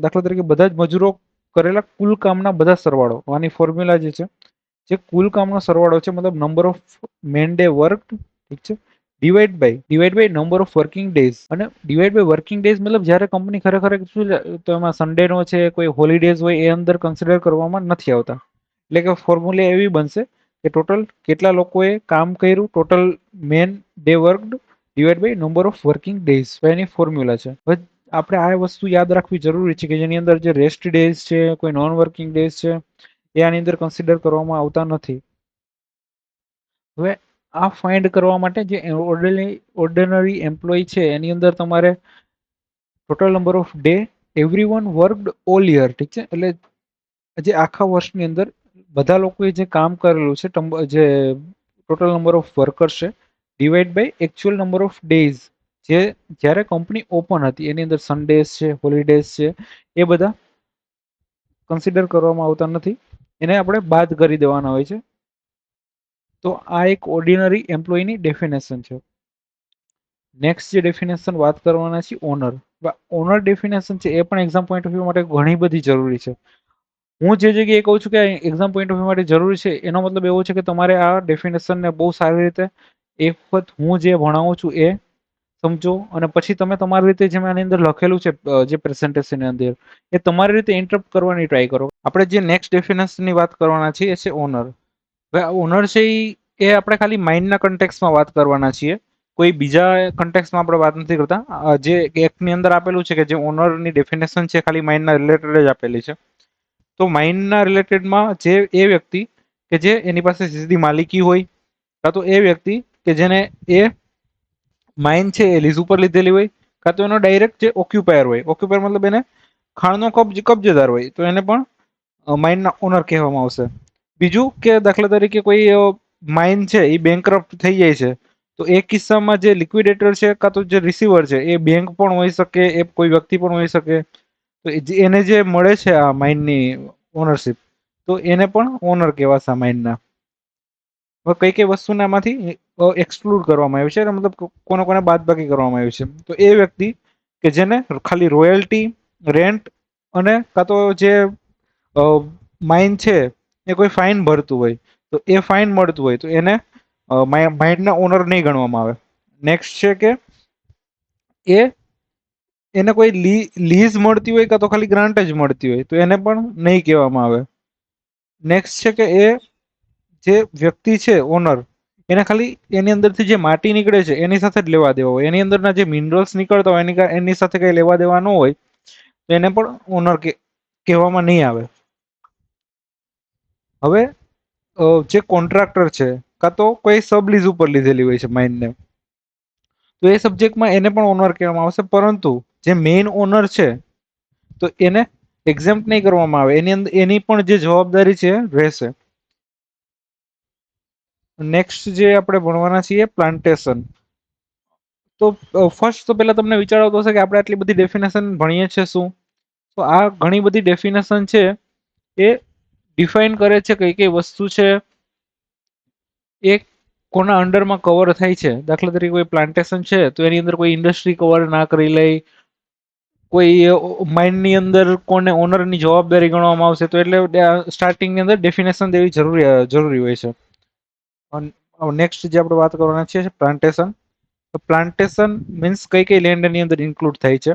દાખલા તરીકે બધા જ મજૂરો કરેલા કુલ કામના બધા સરવાળો, આની ફોર્મ્યુલા જે છે જે કુલ કામનો સરવાળો છે, મતલબ number of man day work, ઠીક છે, divide by number of working days. અને ડિવાઈડ બાય વર્કિંગ ડેઝ મતલબ જ્યારે કંપની ખરેખર શું તો એમાં સન્ડેનો છે, કોઈ હોલિડેઝ હોય એ અંદર કન્સિડર કરવામાં નથી આવતા. એટલે કે ફોર્મ્યુલા એવી બનશે કે ટોટલ કેટલા લોકોએ કામ કર્યું, total man day worked divide by number of working days, એની ફોર્મ્યુલા છે. હવે આપણે આ વસ્તુ યાદ રાખવી જરૂરી છે કે જેની અંદર જે રેસ્ટ ડેઝ છે, કોઈ નોન વર્કિંગ ડેઝ છે એ આની અંદર કન્સિડર કરવામાં આવતા નથી. હવે આ ફાઇન્ડ કરવા માટે જે ઓર્ડિનરી એમ્પ્લોય છે એની અંદર તમારે total number of day everyone worked all year, ઠીક છે, એટલે જે આખા વર્ષની અંદર બધા લોકોએ જે કામ કરેલું છે, જે ટોટલ નંબર ઓફ વર્કર્સ છે, divide by actual number of days જે જ્યારે કંપની ઓપન હતી એની અંદર સન્ડેઝ છે, હોલિડેઝ છે, એ બધા કન્સિડર કરવામાં આવતા નથી, એને આપણે બાદ કરી દેવાના હોય છે. તો આ એક ઓર્ડિનરી એમ્પ્લોયની ડેફિનેશન છે. નેક્સ્ટ જે ડેફિનેશન વાત કરવાના છે ઓનર. ઓનર ડેફિનેશન છે એ પણ એક્ઝામ પોઈન્ટ ઓફ વ્યૂ માટે ઘણી બધી જરૂરી છે. હું જે જગ્યાએ કહું છું કે એક્ઝામ પોઈન્ટ ઓફ વ્યૂ માટે જરૂરી છે એનો મતલબ એવો છે કે તમારે આ ડેફિનેશનને બહુ સારી રીતે એક વખત હું જે ભણાવું છું એ સમજો અને પછી તમે તમારી રીતે જેમ આની અંદર લખેલું છે જે પ્રેઝન્ટેશનની અંદર એ તમારી રીતે ઇન્ટરપ્ટ કરવાની ટ્રાય કરો. આપણે જે નેક્સ્ટ ડેફિનેશનની વાત કરવાના છીએ એ છે ઓનર. હવે ઓનર છે એ આપણે ખાલી માઇન્ડના કન્ટેક્સમાં વાત કરવાના છીએ, કોઈ બીજા કન્ટેક્સમાં આપણે વાત નથી કરતા. જે એકની અંદર આપેલું છે કે જે ઓનરની ડેફિનેશન છે ખાલી માઇન્ડના રિલેટેડ જ આપેલી છે. તો માઇન્ડના રિલેટેડમાં જે એ વ્યક્તિ કે જે એની પાસે સીધી માલિકી હોય, કાં તો એ વ્યક્તિ કે જેને એ માઇન છે એ લીઝ ઉપર લીધેલી હોય, કાં તો એનો ડાયરેક્ટ જે ઓક્યુપાયર હોય, ઓક્યુપાયર મતલબ એને ખાણનો કબજેદાર હોય, તો એને પણ માઇનના ઓનર કહેવામાં આવશે. બીજું કે દાખલા તરીકે કોઈ માઇન છે એ બેંકરપ્ટ થઈ જાય છે તો એ કિસ્સામાં જે લિક્વિડેટર છે કાં તો જે રિસીવર છે એ બેંક પણ હોઈ શકે, એ કોઈ વ્યક્તિ પણ હોઈ શકે. તો એને જે મળે છે આ માઇનની ઓનરશિપ, તો એને પણ ઓનર કહેવાશે માઇનના. હવે કઈ કઈ વસ્તુને આમાંથી એક્સક્લુડ કરવામાં આવી છે, મતલબ કોને કોને બાદબાકી કરવામાં આવી છે, તો એ વ્યક્તિ કે જેને ખાલી રોયલ્ટી, રેન્ટ અને કાં તો જે માઇન છે એ કોઈ ફાઇન ભરતું હોય તો એ ફાઇન મળતું હોય તો એને માઇનના ઓનર નહીં ગણવામાં આવે. નેક્સ્ટ છે કે એને કોઈ લીઝ મળતી હોય કાં તો ખાલી ગ્રાન્ટ જ મળતી હોય તો એને પણ નહીં કહેવામાં આવે. નેક્સ્ટ છે કે એ જે વ્યક્તિ છે ઓનર એને ખાલી એની અંદરથી જે માટી નીકળે છે એની સાથે જ લેવા દેવા હોય, એની અંદરના જે મિનરલ્સ નીકળતા હોય એની સાથે કઈ લેવા દેવા ન હોય તો એને પણ ઓનર કહેવામાં નહીં આવે. હવે જે કોન્ટ્રાક્ટર છે કાં તો કોઈ સબલીઝ ઉપર લીધેલી હોય છે માઇનને, તો એ સબ્જેક્ટમાં એને પણ ઓનર કહેવામાં આવશે, પરંતુ જે મેઇન ઓનર છે તો એને એક્ઝેમ્પ્ટ નહીં કરવામાં આવે, એની અંદર એની પણ જે જવાબદારી છે રહેશે. નેક્સ્ટ જે આપણે ભણવાના છીએ પ્લાન્ટેશન. તો ફર્સ્ટ તો પહેલા તમને વિચાર આવતો હશે કે આપણે આટલી બધી ડેફિનેશન ભણીએ છીએ શું? તો આ ઘણી બધી ડેફિનેશન છે એ ડિફાઇન કરે છે કઈ કઈ વસ્તુ છે એ કોના અંડરમાં કવર થાય છે. દાખલા તરીકે કોઈ પ્લાન્ટેશન છે તો એની અંદર કોઈ ઇન્ડસ્ટ્રી કવર ના કરી લે, કોઈ માઇનની અંદર કોને ઓનરની જવાબદારી ગણવામાં આવશે, તો એટલે સ્ટાર્ટિંગની અંદર ડેફિનેશન દેવી જરૂરી હોય છે. નેક્સ્ટ જે આપણે વાત કરવાના છીએ પ્લાન્ટેશન. પ્લાન્ટેશન મીન્સ કઈ કઈ લેન્ડ એની અંદર ઇન્ક્લુડ થાય છે.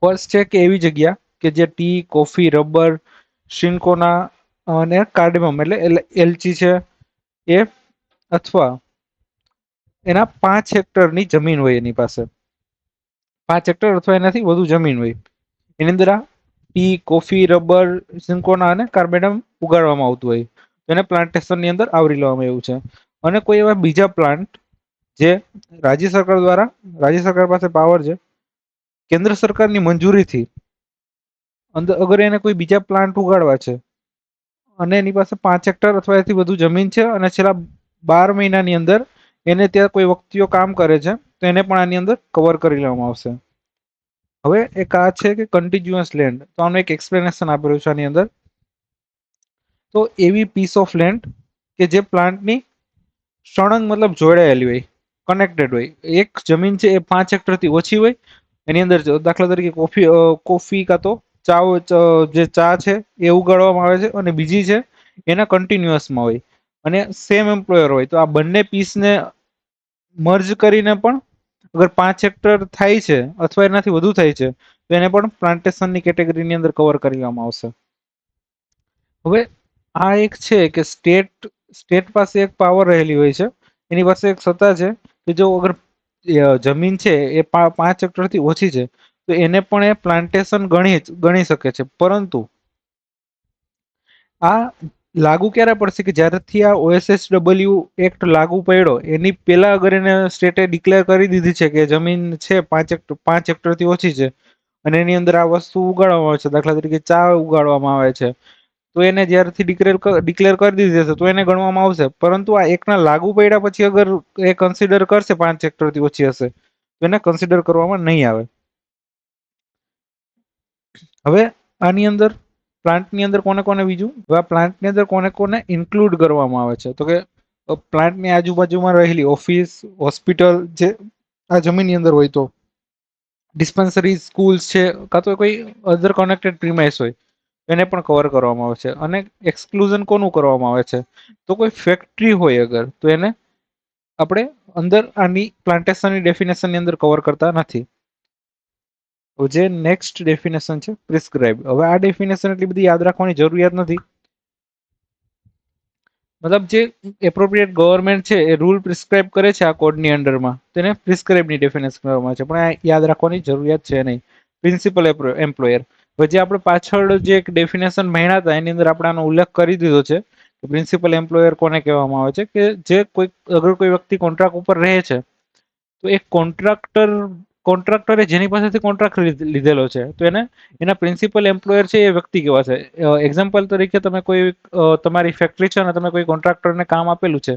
ફર્સ્ટ છે કે એવી જગ્યા કે જે ટી, કોફી, રબર, શિન્કોના અને કાર્ડમમ એટલે એલચી છે એ, અથવા એના 5 હેક્ટરની જમીન હોય, એની પાસે 5 હેક્ટર અથવા એનાથી વધુ જમીન હોય, એની અંદર આ ટી, કોફી, રબર, સિન્કોના અને કાર્બેડમ ઉગાડવામાં આવતું હોય, એને પ્લાન્ટેશનની અંદર આવરી લેવામાં આવ્યું છે. અને કોઈ એવા બીજા પ્લાન્ટ જે રાજ્ય સરકાર દ્વારા, રાજ્ય સરકાર પાસે પાવર છે, કેન્દ્ર સરકારની મંજૂરીથી અંદર અગર એને કોઈ બીજા પ્લાન્ટ ઉગાડવા છે અને એની પાસે 5 હેક્ટર અથવા એથી વધુ જમીન છે અને છેલ્લા 12 મહિનાની અંદર એને ત્યાં કોઈ વ્યક્તિઓ કામ કરે છે, તો એને પણ આની અંદર કવર કરી લેવામાં આવશે. હવે એક આ છે કે કન્ટિન્યુઅસ લેન્ડ, તો આનું એક એક્સપ્લેનેશન આપેલું છે આની અંદર. તો એવી પીસ ઓફ લેન્ડ કે જે પ્લાન્ટની સળંગ મતલબ જોડાયેલી હોય, કનેક્ટેડ હોય. એક જમીન છે એ 5 હેક્ટરથી ઓછી હોય, એની અંદર દાખલા તરીકે કોફી કાં તો જે ચા છે એ ઉગાડવામાં આવે છે, અને બીજી છે એના કન્ટિન્યુઅસમાં હોય અને સેમ એમ્પ્લોયર હોય, તો આ બંને પીસને મર્જ કરીને પણ અગર 5 હેક્ટર થાય છે અથવા એનાથી વધુ થાય છે તો એને પણ પ્લાન્ટેશનની કેટેગરીની અંદર કવર કરવામાં આવશે. હવે આ એક છે કે સ્ટેટ પાસે એક પાવર રહેલી હોય છે, એની પાસે એક સત્તા છે કે જો અગર જમીન છે એ 5 હેક્ટરથી ઓછી છે તો એને પણ એ પ્લાન્ટેશન ગણી શકે છે. પરંતુ આ લાગુ ક્યારે પડશે કે જ્યારેથી આ OSHW એક્ટ લાગુ પડ્યો એની પહેલા અગર એને સ્ટેટે ડિક્લેર કરી દીધી છે કે જમીન છે 5 હેક્ટરથી ઓછી છે અને એની અંદર આ વસ્તુ ઉગાડવામાં આવે છે, દાખલા તરીકે ચા ઉગાડવામાં આવે છે, તો એને જ્યારથી ડિક્લેર કરી દીધી હશે તો એને ગણવામાં આવશે. પરંતુ આ એકના લાગુ પડ્યા પછી અગર એ કન્સિડર કરશે 5 હેક્ટરથી ઓછી હશે તો એને કન્સિડર કરવામાં નહીં આવે. હવે આની અંદર પ્લાન્ટની અંદર કોને કોને બીજું પ્લાન્ટની અંદર કોને કોને ઇન્ક્લુડ કરવામાં આવે છે, તો કે પ્લાન્ટની આજુબાજુમાં રહેલી ઓફિસ, હોસ્પિટલ જે આ જમીનની અંદર હોય, તો ડિસ્પેન્સરી, સ્કૂલ્સ છે, કાં તો કોઈ અધર કનેક્ટેડ પ્રીમાઇસ હોય એને પણ કવર કરવામાં આવે છે. અને એક્સક્લુઝન કોનું કરવામાં આવે છે, તો કોઈ ફેક્ટરી હોય અગર તો એને આપણે અંદર આની પ્લાન્ટેશનની ડેફિનેશનની અંદર કવર કરતા નથી. જે નેક્સ્ટ ડેફિનેશન છે પ્રિસ્ક્રાઇબ. હવે આ ડેફિનેશન એટલી બધી યાદ રાખવાની જરૂરિયાત નથી, મતલબ જે એપ્રોપ્રિએટ ગવર્મેન્ટ છે એ રૂલ પ્રિસ્ક્રાઇબ કરે છે આ કોડની અંડરમાં, તેને પ્રિસ્ક્રાઇબની ડેફિનેશન કરવામાં આવે છે, પણ આ યાદ રાખવાની જરૂરિયાત છે નહીં. પ્રિન્સિપલ એમ્પ્લોયર, પછી આપણે પાછળ જે એક ડેફિનેશન ભણ્યા હતા એની અંદર આપણે આનો ઉલ્લેખ કરી દીધો છે કે પ્રિન્સિપલ એમ્પ્લોયર કોને કહેવામાં આવે છે, કે જે અગર કોઈ વ્યક્તિ કોન્ટ્રાક્ટ ઉપર રહે છે તો એક કોન્ટ્રાક્ટરે જેની પાસેથી કોન્ટ્રાક્ટ લીધેલો છે તો એને એના પ્રિન્સિપલ એમ્પ્લોયર છે એ વ્યક્તિ કહેવાશે. એક્ઝામ્પલ તરીકે તમે કોઈ તમારી ફેક્ટરી છે અને તમે કોઈ કોન્ટ્રાક્ટરને કામ આપેલું છે,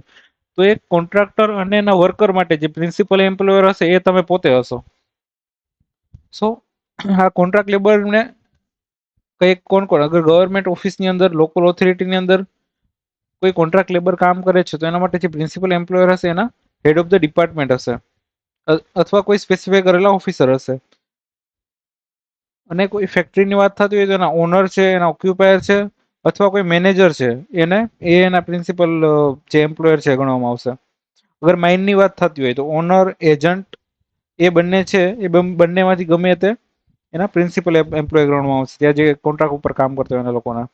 તો એ કોન્ટ્રાક્ટર અને એના વર્કર માટે જે પ્રિન્સિપલ એમ્પ્લોયર હશે એ તમે પોતે હશો. સો આ કોન્ટ્રાક્ટ લેબરને કોણ અગર ગવર્મેન્ટ ઓફિસની અંદર, લોકલ ઓથોરિટીની અંદર કોઈ કોન્ટ્રાક્ટ લેબર કામ કરે છે તો એના માટે જે પ્રિન્સિપલ એમ્પ્લોયર હશે એના હેડ ઓફ ધ ડિપાર્ટમેન્ટ હશે, અથવા કોઈ સ્પેસિફાઈ કરેલા ઓફિસર હશે. અને કોઈ ફેક્ટરીની વાત થતી હોય તો એના ઓનર છે, એના ઓક્યુપાયર છે, અથવા કોઈ મેનેજર છે, એના પ્રિન્સિપલ જે એમ્પ્લોયર છે ગણવામાં આવશે. અગર માઇનની વાત થતી હોય તો ઓનર, એજન્ટ એ બંને છે એ બંનેમાંથી ગમે તે એના પ્રિન્સિપલ એમ્પ્લોય ગણવામાં આવશે, ત્યાં જે કોન્ટ્રાક્ટ ઉપર કામ કરતા હોય એના લોકોના.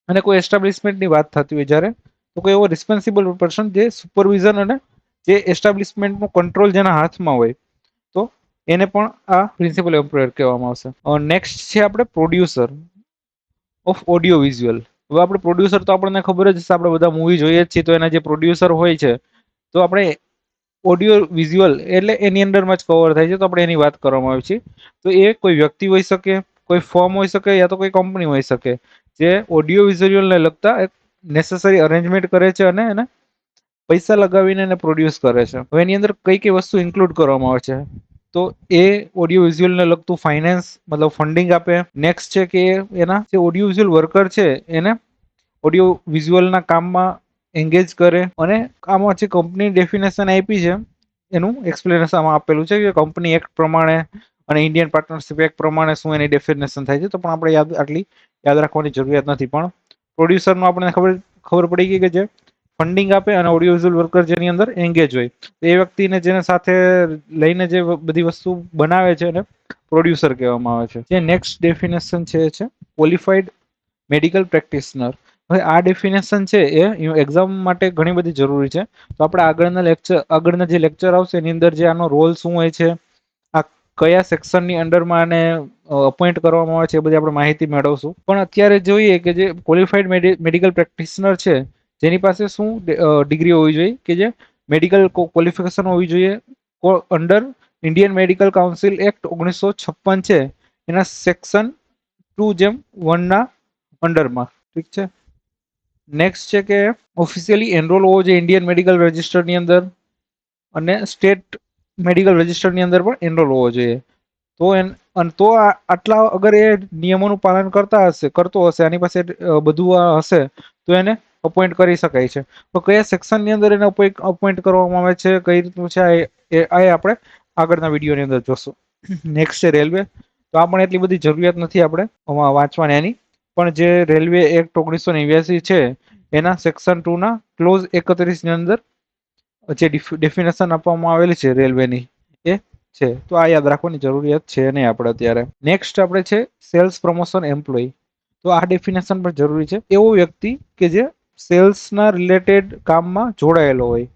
અને કોઈ એસ્ટાબ્લિશમેન્ટની વાત થતી હોય જ્યારે, તો કોઈ એવો રિસ્પોન્સિબલ પર્સન જે સુપરવિઝન અને જે એસ્ટાબ્લિશમેન્ટનો કંટ્રોલ જેના હાથમાં હોય, તો એને પણ આ પ્રિન્સિપલ એમ્પ્લોયર કહેવામાં આવશે. નેક્સ્ટ છે આપણે પ્રોડ્યુસર ઓફ ઓડિયો વિઝ્યુઅલ. હવે આપણે પ્રોડ્યુસર તો આપણને ખબર જ છે, આપણે બધા મૂવી જોઈએ જ છીએ, તો એના જે પ્રોડ્યુસર હોય છે, તો આપણે ઓડિયો વિઝ્યુઅલ એટલે એની અંડરમાં જ કવર થાય છે, તો આપણે એની વાત કરવામાં આવી છે. તો એ કોઈ વ્યક્તિ હોઈ શકે, કોઈ ફર્મ હોઈ શકે, યા તો કોઈ કંપની હોઈ શકે, જે ઓડિયો વિઝ્યુઅલને લગતા એક નેસેસરી અરેન્જમેન્ટ કરે છે અને એને પૈસા લગાવીને એને પ્રોડ્યુસ કરે છે. હવે એની અંદર કઈ કઈ વસ્તુ ઇન્ક્લુડ કરવામાં આવે છે, તો એ ઓડિયો વિઝ્યુઅલને લગતું ફાઇનાન્સ મતલબ ફંડિંગ આપે. નેક્સ્ટ છે કે એના જે ઓડિયો વિઝ્યુઅલ વર્કર છે એને ઓડિયો વિઝ્યુઅલના કામમાં એન્ગેજ કરે. અને આમાં જે કંપની ડેફિનેશન આપી છે એનું એક્સપ્લેનેશન આમાં આપેલું છે કે કંપની એક્ટ પ્રમાણે અને ઇન્ડિયન પાર્ટનરશિપ એક્ટ પ્રમાણે શું એની ડેફિનેશન થાય છે. તો પણ આપણે આટલી યાદ રાખવાની જરૂરિયાત નથી. પણ પ્રોડ્યુસરનો આપણને ખબર પડી ગઈ કે જે ફંડિંગ આપે અને ઓડિયો વિઝ્યુઅલ વર્કર જેની અંદર એન્ગેજ હોય, એ વ્યક્તિને જેને સાથે લઈને જે બધી વસ્તુ બનાવે છે એને પ્રોડ્યુસર કહેવામાં આવે છે. જે નેક્સ્ટ ડેફિનેશન છે ક્વોલિફાઈડ મેડિકલ પ્રેક્ટિશનર. હવે આ ડેફિનેશન છે એ એક્ઝામ માટે ઘણી બધી જરૂરી છે. તો આપણે આગળના જે લેક્ચર આવશે એની અંદર જે આનો રોલ શું હોય છે, આ કયા સેક્શનની અંડરમાં આને અપોઇન્ટ કરવામાં આવે છે, એ બધી આપણે માહિતી મેળવશું. પણ અત્યારે જોઈએ કે જે ક્વોલિફાઈડ મેડિકલ પ્રેક્ટિશનર છે, જેની પાસે શું ડિગ્રી હોવી જોઈએ, કે જે મેડિકલ ક્વોલિફિકેશન હોવી જોઈએ under Indian medical council act 1956 છે એના સેક્શન 2(1) ના અંડરમાં. ઠીક છે. નેક્સ્ટ છે કે ઓફિશિયલી એનરોલ હોવો જોઈએ ઇન્ડિયન મેડિકલ રજિસ્ટરની અંદર, અને સ્ટેટ મેડિકલ રજિસ્ટરની અંદર પણ એનરોલ હોવો જોઈએ. તો આટલા અગર એ નિયમોનું પાલન કરતો હશે, આની પાસે બધું હશે, તો એને અપોઇન્ટ કરી શકાય છે. તો કયા સેક્શનની અંદર એને અપોઇન્ટ કરવામાં આવે છે, કઈ રીતનું છે, એ આપણે આગળના વિડીયોની અંદર જોશું. નેક્સ્ટ છે રેલવે. તો આ પણ એટલી બધી જરૂરિયાત નથી આપણે વાંચવાની એની, પણ જે રેલવે એક્ટ 1989 છે એના સેક્શન 2 ના ક્લોઝ 31 ની અંદર જે ડેફિનેશન આપવામાં આવેલી છે રેલવેની એ છે. તો આ યાદ રાખવાની જરૂરિયાત છે નહીં આપણે અત્યારે. નેક્સ્ટ આપણે છે સેલ્સ પ્રમોશન એમ્પ્લોય. તો આ ડેફિનેશન પણ જરૂરી છે. એવો વ્યક્તિ કે જે સેલ્સના રિલેટેડ કામમાં જોડાયેલો હોય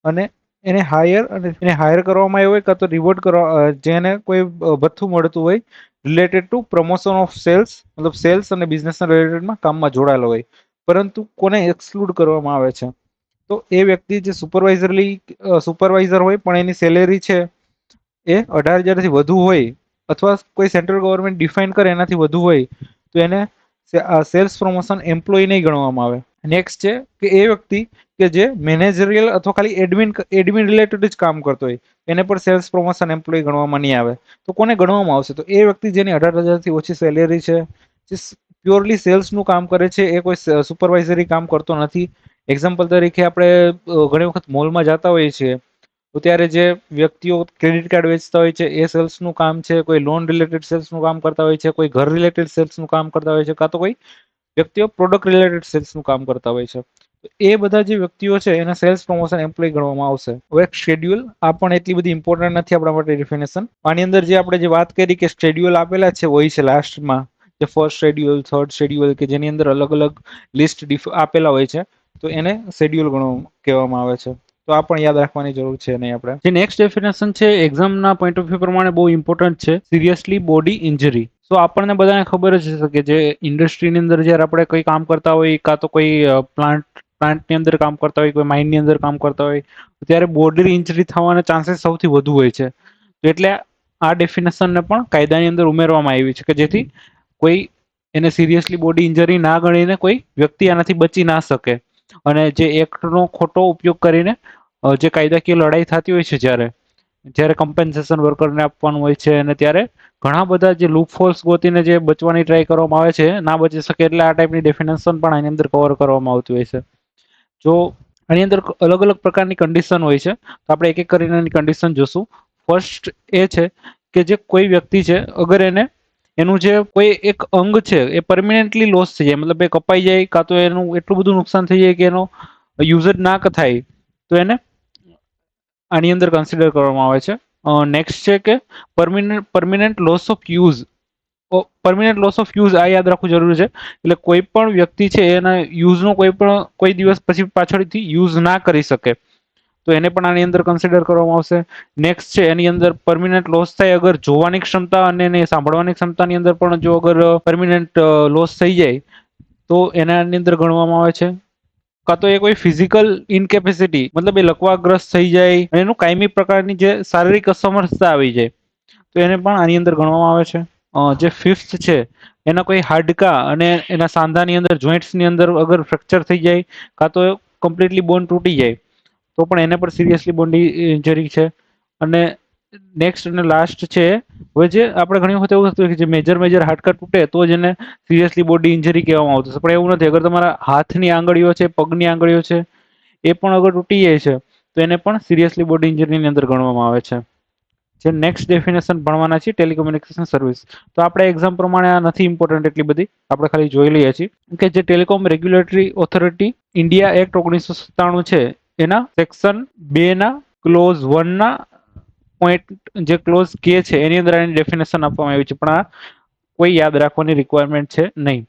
અને એને હાયર કરવામાં આવ્યો હોય, કાં તો રિવોર્ડ કરવા, જેને કોઈ ભથ્થું મળતું હોય related to promotion of sales, મતલબ સેલ્સ અને બિઝનેસના રિલેટેડમાં કામમાં જોડાયેલો હોય, પરંતુ કોને એક્સક્લુડ કરવામાં આવે છે, તો એ વ્યક્તિ જે સુપરવાઇઝર હોય પણ એની સેલેરી છે એ 18,000 થી વધુ હોય, અથવા કોઈ સેન્ટ્રલ ગવર્મેન્ટ ડિફાઇન કરે એનાથી વધુ હોય, તો એને સેલ્સ પ્રમોશન એમ્પ્લોય નહીં ગણવામાં આવે. નેક્સ્ટ છે કે એ વ્યક્તિ કે જે મેનેજરિયલ અથવા ખાલી એડમિન રિલેટેડ જ કામ કરતો હોય, એને પણ સેલ્સ પ્રમોશન એમ્પ્લોય ગણવામાં નહીં આવે. તો કોને ગણવામાં આવશે, તો એ વ્યક્તિ જેની 18,000 થી ઓછી સેલેરી છે, જે પ્યોરલી સેલ્સનું કામ કરે છે, એ કોઈ સુપરવાઇઝરી કામ કરતો નથી. એક્ઝામ્પલ તરીકે આપણે ઘણી વખત મોલમાં જતા હોઈએ છીએ, તો ત્યારે જે વ્યક્તિઓ ક્રેડિટ કાર્ડ વેચતા હોય છે એ સેલ્સનું કામ છે, કોઈ લોન રિલેટેડ સેલ્સનું કામ કરતા હોય છે, કોઈ ઘર રિલેટેડ સેલ્સનું કામ કરતા હોય છે, કાં તો કોઈ વ્યક્તિઓ પ્રોડક્ટ રિલેટેડ સેલ્સનું કામ કરતા હોય છે. એ બધા જે વ્યક્તિઓ છે એને સેલ્સ પ્રમોશન એમ્પ્લોય ગણવામાં આવશે. હવે શેડ્યુલ, આ પણ એટલી બધી ઇમ્પોર્ટન્ટ નથી આપણા માટે ડેફિનેશન. આની અંદર જે આપણે જે વાત કરી કે શેડ્યુલ આપેલા છે હોય છે લાસ્ટમાં, જે ફર્સ્ટ શેડ્યુલ, થર્ડ શેડ્યુલ, કે જેની અંદર અલગ અલગ લિસ્ટ આપેલા હોય છે, તો એને શેડ્યુલ કહેવામાં આવે છે. તો આ પણ યાદ રાખવાની જરૂર છે નહીં આપણે. જે નેક્સ્ટ ડેફિનેશન છે એક્ઝામના પોઈન્ટ ઓફ વ્યૂ પ્રમાણે બહુ ઇમ્પોર્ટન્ટ છે, સિરિયસલી બોડી ઇન્જરી. તો આપણને બધાને ખબર જ હશે કે જે ઇન્ડસ્ટ્રીની અંદર જ્યારે આપણે કોઈ કામ કરતા હોય, કાં તો કોઈ પ્લાન્ટની અંદર કામ કરતા હોય, કોઈ માઇનની અંદર કામ કરતા હોય, ત્યારે બોડી ઇન્જરી થવાના ચાન્સીસ સૌથી વધુ હોય છે. એટલે આ ડેફિનેશનને પણ કાયદાની અંદર ઉમેરવામાં આવી છે કે જેથી કોઈ એને સિરિયસલી બોડી ઇન્જરી ના ગણીને કોઈ વ્યક્તિ આનાથી બચી ના શકે. અને જે એક્ટનો ખોટો ઉપયોગ કરીને જે કાયદાકીય લડાઈ થતી હોય છે, જ્યારે કમ્પેન્સેશન વર્કરને આપવાનું હોય છે, અને ત્યારે ઘણા બધા જે લૂપહોલ્સ ગોતીને જે બચવાની ટ્રાય કરવામાં આવે છે, ના બચી શકે, એટલે આ ટાઈપની ડેફિનેશન પણ આની અંદર કવર કરવામાં આવતી હોય છે. જો આની અંદર અલગ અલગ પ્રકારની કન્ડિશન હોય છે, તો આપણે એક એક કરીને એની કન્ડિશન જોશું. ફર્સ્ટ એ છે કે જે કોઈ વ્યક્તિ છે, અગર એનું જે કોઈ એક અંગ છે એ પરમિનન્ટલી લોસ થઈ જાય, મતલબ એ કપાઈ જાય, કાં તો એનું એટલું બધું નુકસાન થઈ જાય કે એનો યુઝ જ ના થાય, તો એને આની અંદર કન્સિડર કરવામાં આવે છે. નેક્સ્ટ છે કે permanent loss of use. Permanent loss of use, આ યાદ રાખવું જરૂરી છે. એટલે કોઈ પણ વ્યક્તિ છે એના યુઝનો કોઈ દિવસ પછી પાછળથી યુઝ ના કરી શકે, તો એને પણ આની અંદર કન્સિડર કરવામાં આવશે. નેક્સ્ટ છે એની અંદર પરમિનન્ટ લોસ થાય અગર જોવાની ક્ષમતા અને એને સાંભળવાની ક્ષમતાની અંદર પણ જો અગર પરમિનન્ટ લોસ થઈ જાય તો એના અંદર ગણવામાં આવે છે. કાં તો એ કોઈ ફિઝિકલ ઇનકેપેસિટી, મતલબ એ લકવાગ્રસ્ત થઈ જાય અને એનું કાયમી પ્રકારની જે શારીરિક અસમર્થતા આવી જાય તો એને પણ આની અંદર ગણવામાં આવે છે. જે ફિફ્થ છે એના કોઈ હાડકા અને એના સાંધાની અંદર જોઈન્ટ્સની અંદર અગર ફ્રેક્ચર થઈ જાય કાં તો કમ્પ્લીટલી બોન તૂટી જાય તો પણ એને પણ સિરિયસલી બોડી ઇન્જરી છે. અને નેક્સ્ટ અને લાસ્ટ છે, હવે જે આપણે ઘણી વખત એવું થતું હોય કે જે મેજર હાડકા તૂટે તો જ એને સિરિયસલી બોડી ઇન્જરી કહેવામાં આવતું છે, પણ એવું નથી. અગર તમારા હાથની આંગળીઓ છે, પગની આંગળીઓ છે, એ પણ અગર તૂટી જાય છે તો એને પણ સિરિયસલી બોડી ઇન્જરીની અંદર ગણવામાં આવે છે. જે નેક્સ્ટ ડેફિનેશન ભણવાના છે ટેલિકોમ્યુનિકેશન સર્વિસ. તો આપણે એક્ઝામ પ્રમાણે આ નથી ઇમ્પોર્ટન્ટ એટલી બધી, આપણે ખાલી જોઈ લઈએ છીએ કે જે telecom regulatory authority India act 1997 છે એના સેક્શન 2 ના ક્લોઝ 1 ના પોઈન્ટ જે ક્લોઝ કે છે એની અંદર આની ડેફિનેશન આપવામાં આવી છે, પણ આ કોઈ યાદ રાખવાની રિક્વાયરમેન્ટ છે નહીં.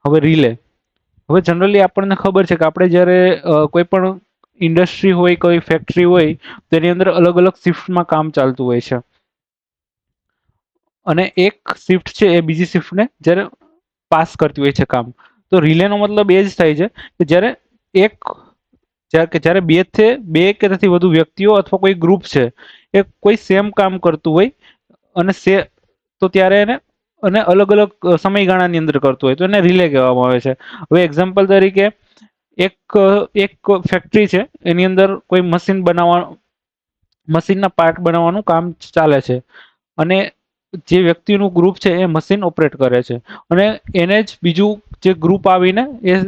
હવે રિલે, હવે જનરલી આપણને ખબર છે કે આપણે જ્યારે કોઈ પણ ઇન્ડસ્ટ્રી હોય, કોઈ ફેક્ટરી હોય, તેની અંદર અલગ અલગ શિફ્ટમાં કામ ચાલતું હોય છે અને એક શિફ્ટ છે એ બીજી શિફ્ટને જ્યારે પાસ કરતી હોય છે કામ. તો રિલેનો મતલબ એ જ થાય છે કે જ્યારે બે કે તેથી વધુ વ્યક્તિઓ અથવા કોઈ ગ્રુપ છે એ કોઈ સેમ કામ કરતું હોય અને તો ત્યારે એને અને અલગ અલગ સમયગાળાની અંદર કરતું હોય તો એને રિલે કહેવામાં આવે છે. હવે એક્ઝામ્પલ તરીકે એક એક ફેક્ટરી છે એની અંદર કોઈ મશીનના પાર્ટ બનાવવાનું કામ ચાલે છે અને જે વ્યક્તિનું ગ્રુપ છે એ મશીન ઓપરેટ કરે છે અને એને જ બીજું જે ગ્રુપ આવીને એ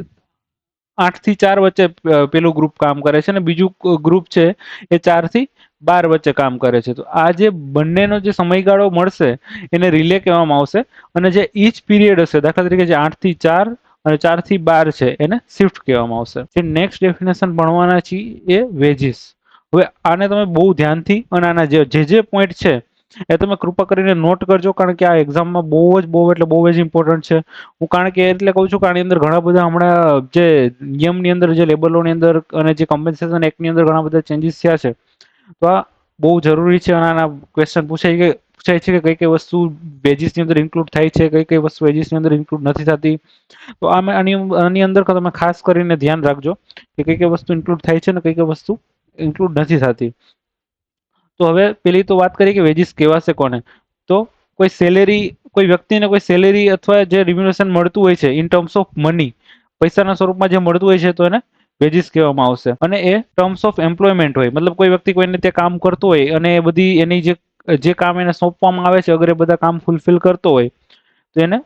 8 થી 4 વચ્ચે પેલું ગ્રુપ કામ કરે છે અને બીજું ગ્રુપ છે એ 4 થી 12 વચ્ચે કામ કરે છે. તો આ જે બંનેનો જે સમયગાળો મળશે એને રિલે કહેવામાં આવશે અને જે ઈચ પીરિયડ હશે, દાખલા તરીકે જે 8 થી 4 અને 4 થી 12 છે એને શિફ્ટ કહેવામાં આવશે. જે નેક્સ્ટ ડેફિનેશન ભણવાના છીએ એ વેજીસ. હવે આને તમે બહુ ધ્યાનથી અને આના જે પોઈન્ટ છે એ તમે કૃપા કરીને નોટ કરજો, કારણ કે આ એક્ઝામમાં બહુ જ ઇમ્પોર્ટન્ટ છે. હું કારણ કે એટલે કહું છું કે આની અંદર ઘણા બધા હમણાં જે નિયમની અંદર જે લેબલોની અંદર અને જે કોમ્પન્સેશન એક્ટની અંદર ઘણા બધા ચેન્જીસ થયા છે તો આ બહુ જરૂરી છે અને આના ક્વેશ્ચન પૂછાય છે કે કઈ વસ્તુ વેજીસની અંદર ઇન્ક્લુડ થાય છે, કઈ વસ્તુ વેજીસની અંદર ઇન્ક્લુડ નથી થતી. તો આની અંદર તમે ખાસ કરીને ધ્યાન રાખજો કે કઈ વસ્તુ ઇન્ક્લુડ થાય છે અને કઈ વસ્તુ ઇન્ક્લુડ નથી થતી. તો હવે પેલી તો વાત કરીએ કે વેજીસ કહેવાશે કોને, તો કોઈ વ્યક્તિને કોઈ સેલેરી અથવા જે રિમ્યુનરેશન મળતું હોય છે ઇન ટર્મ્સ ઓફ મની, પૈસાના સ્વરૂપમાં જે મળતું હોય છે તો એને વેજીસ કહેવામાં આવશે. અને એ ટર્મ્સ ઓફ એમ્પ્લોયમેન્ટ હોય, મતલબ કોઈ વ્યક્તિ કોઈને ત્યાં કામ કરતો હોય અને એ બધી એની જે કામ એને સોંપવામાં આવે છે અગર એ બધા કામ ફૂલફિલ કરતો હોય તો એને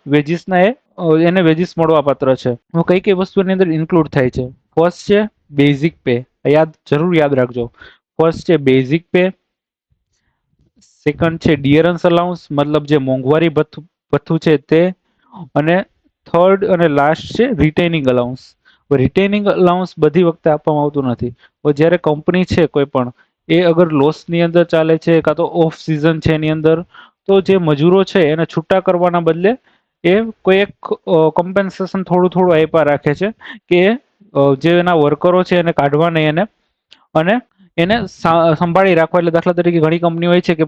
વેજીસ મળવા પાત્ર છે. કઈ વસ્તુ એની અંદર ઇન્ક્લુડ થાય છે? ફર્સ્ટ છે બેઝિક પે, જરૂર યાદ રાખજો. ફર્સ્ટ છે બેઝિક પે, સેકન્ડ છે ડિયરન્સ અલાઉન્સ, મતલબ જે મોંઘવારી ભથ્થું છે તે, અને થર્ડ અને લાસ્ટ છે રિટેનિંગ અલાઉન્સ. રિટેનિંગ અલાઉન્સ બધી વખતે આપવામાં આવતું નથી. જ્યારે કંપની છે કોઈ પણ એ અગર લોસની અંદર ચાલે છે કાં તો ઓફ સિઝન છે એની અંદર, તો જે મજૂરો છે એને છૂટા કરવાના બદલે એ કોઈ એક કોમ્પેન્સેશન થોડું આપ્યા રાખે છે કે જે એના વર્કરો છે એને કાઢવા નહીં અને એને સંભાળી રાખવા. એટલે દાખલા તરીકે ઘણી કંપની હોય છે કે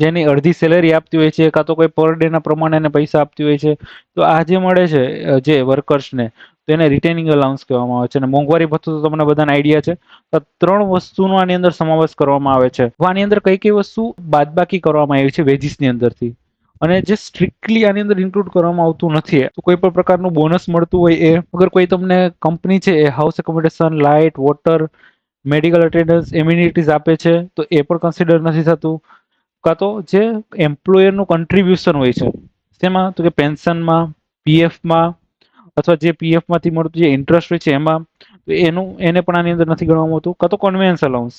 જેની અડધી સેલેરી આપતી હોય છે કાં તો કોઈ પર ડે ના પ્રમાણે એને પૈસા આપતી હોય છે. તો આ જે મળે છે જે વર્કર્સને તો એને રિટેનિંગ અલાઉન્સ કહેવામાં આવે છે. અને મોંઘવારી ભથ્થું તો તમને બધાને આઈડિયા છે. તો 3 વસ્તુનો આની અંદર સમાવેશ કરવામાં આવે છે. આની અંદર કઈ વસ્તુ બાદબાકી કરવામાં આવી છે વેજીસની અંદરથી, અને જે સ્ટ્રિક્ટલી આની અંદર ઇન્ક્લુડ કરવામાં આવતું નથી. તો કોઈ પણ પ્રકારનું બોનસ મળતું હોય એ, અગર કોઈ તમને કંપની છે એ house accommodation, light, water, medical attendance, amenities આપે છે તો એ પણ કન્સિડર નથી થતું. કાં તો જે એમ્પ્લોયરનું કન્ટ્રીબ્યુશન હોય છે તેમાં, તો કે પેન્શનમાં, પીએફમાં, અથવા જે પીએફમાંથી મળતું જે ઇન્ટરેસ્ટ હોય છે એમાં, એને પણ આની અંદર નથી ગણવામાં આવતું. કાં તો કન્વેયન્સ અલાઉન્સ.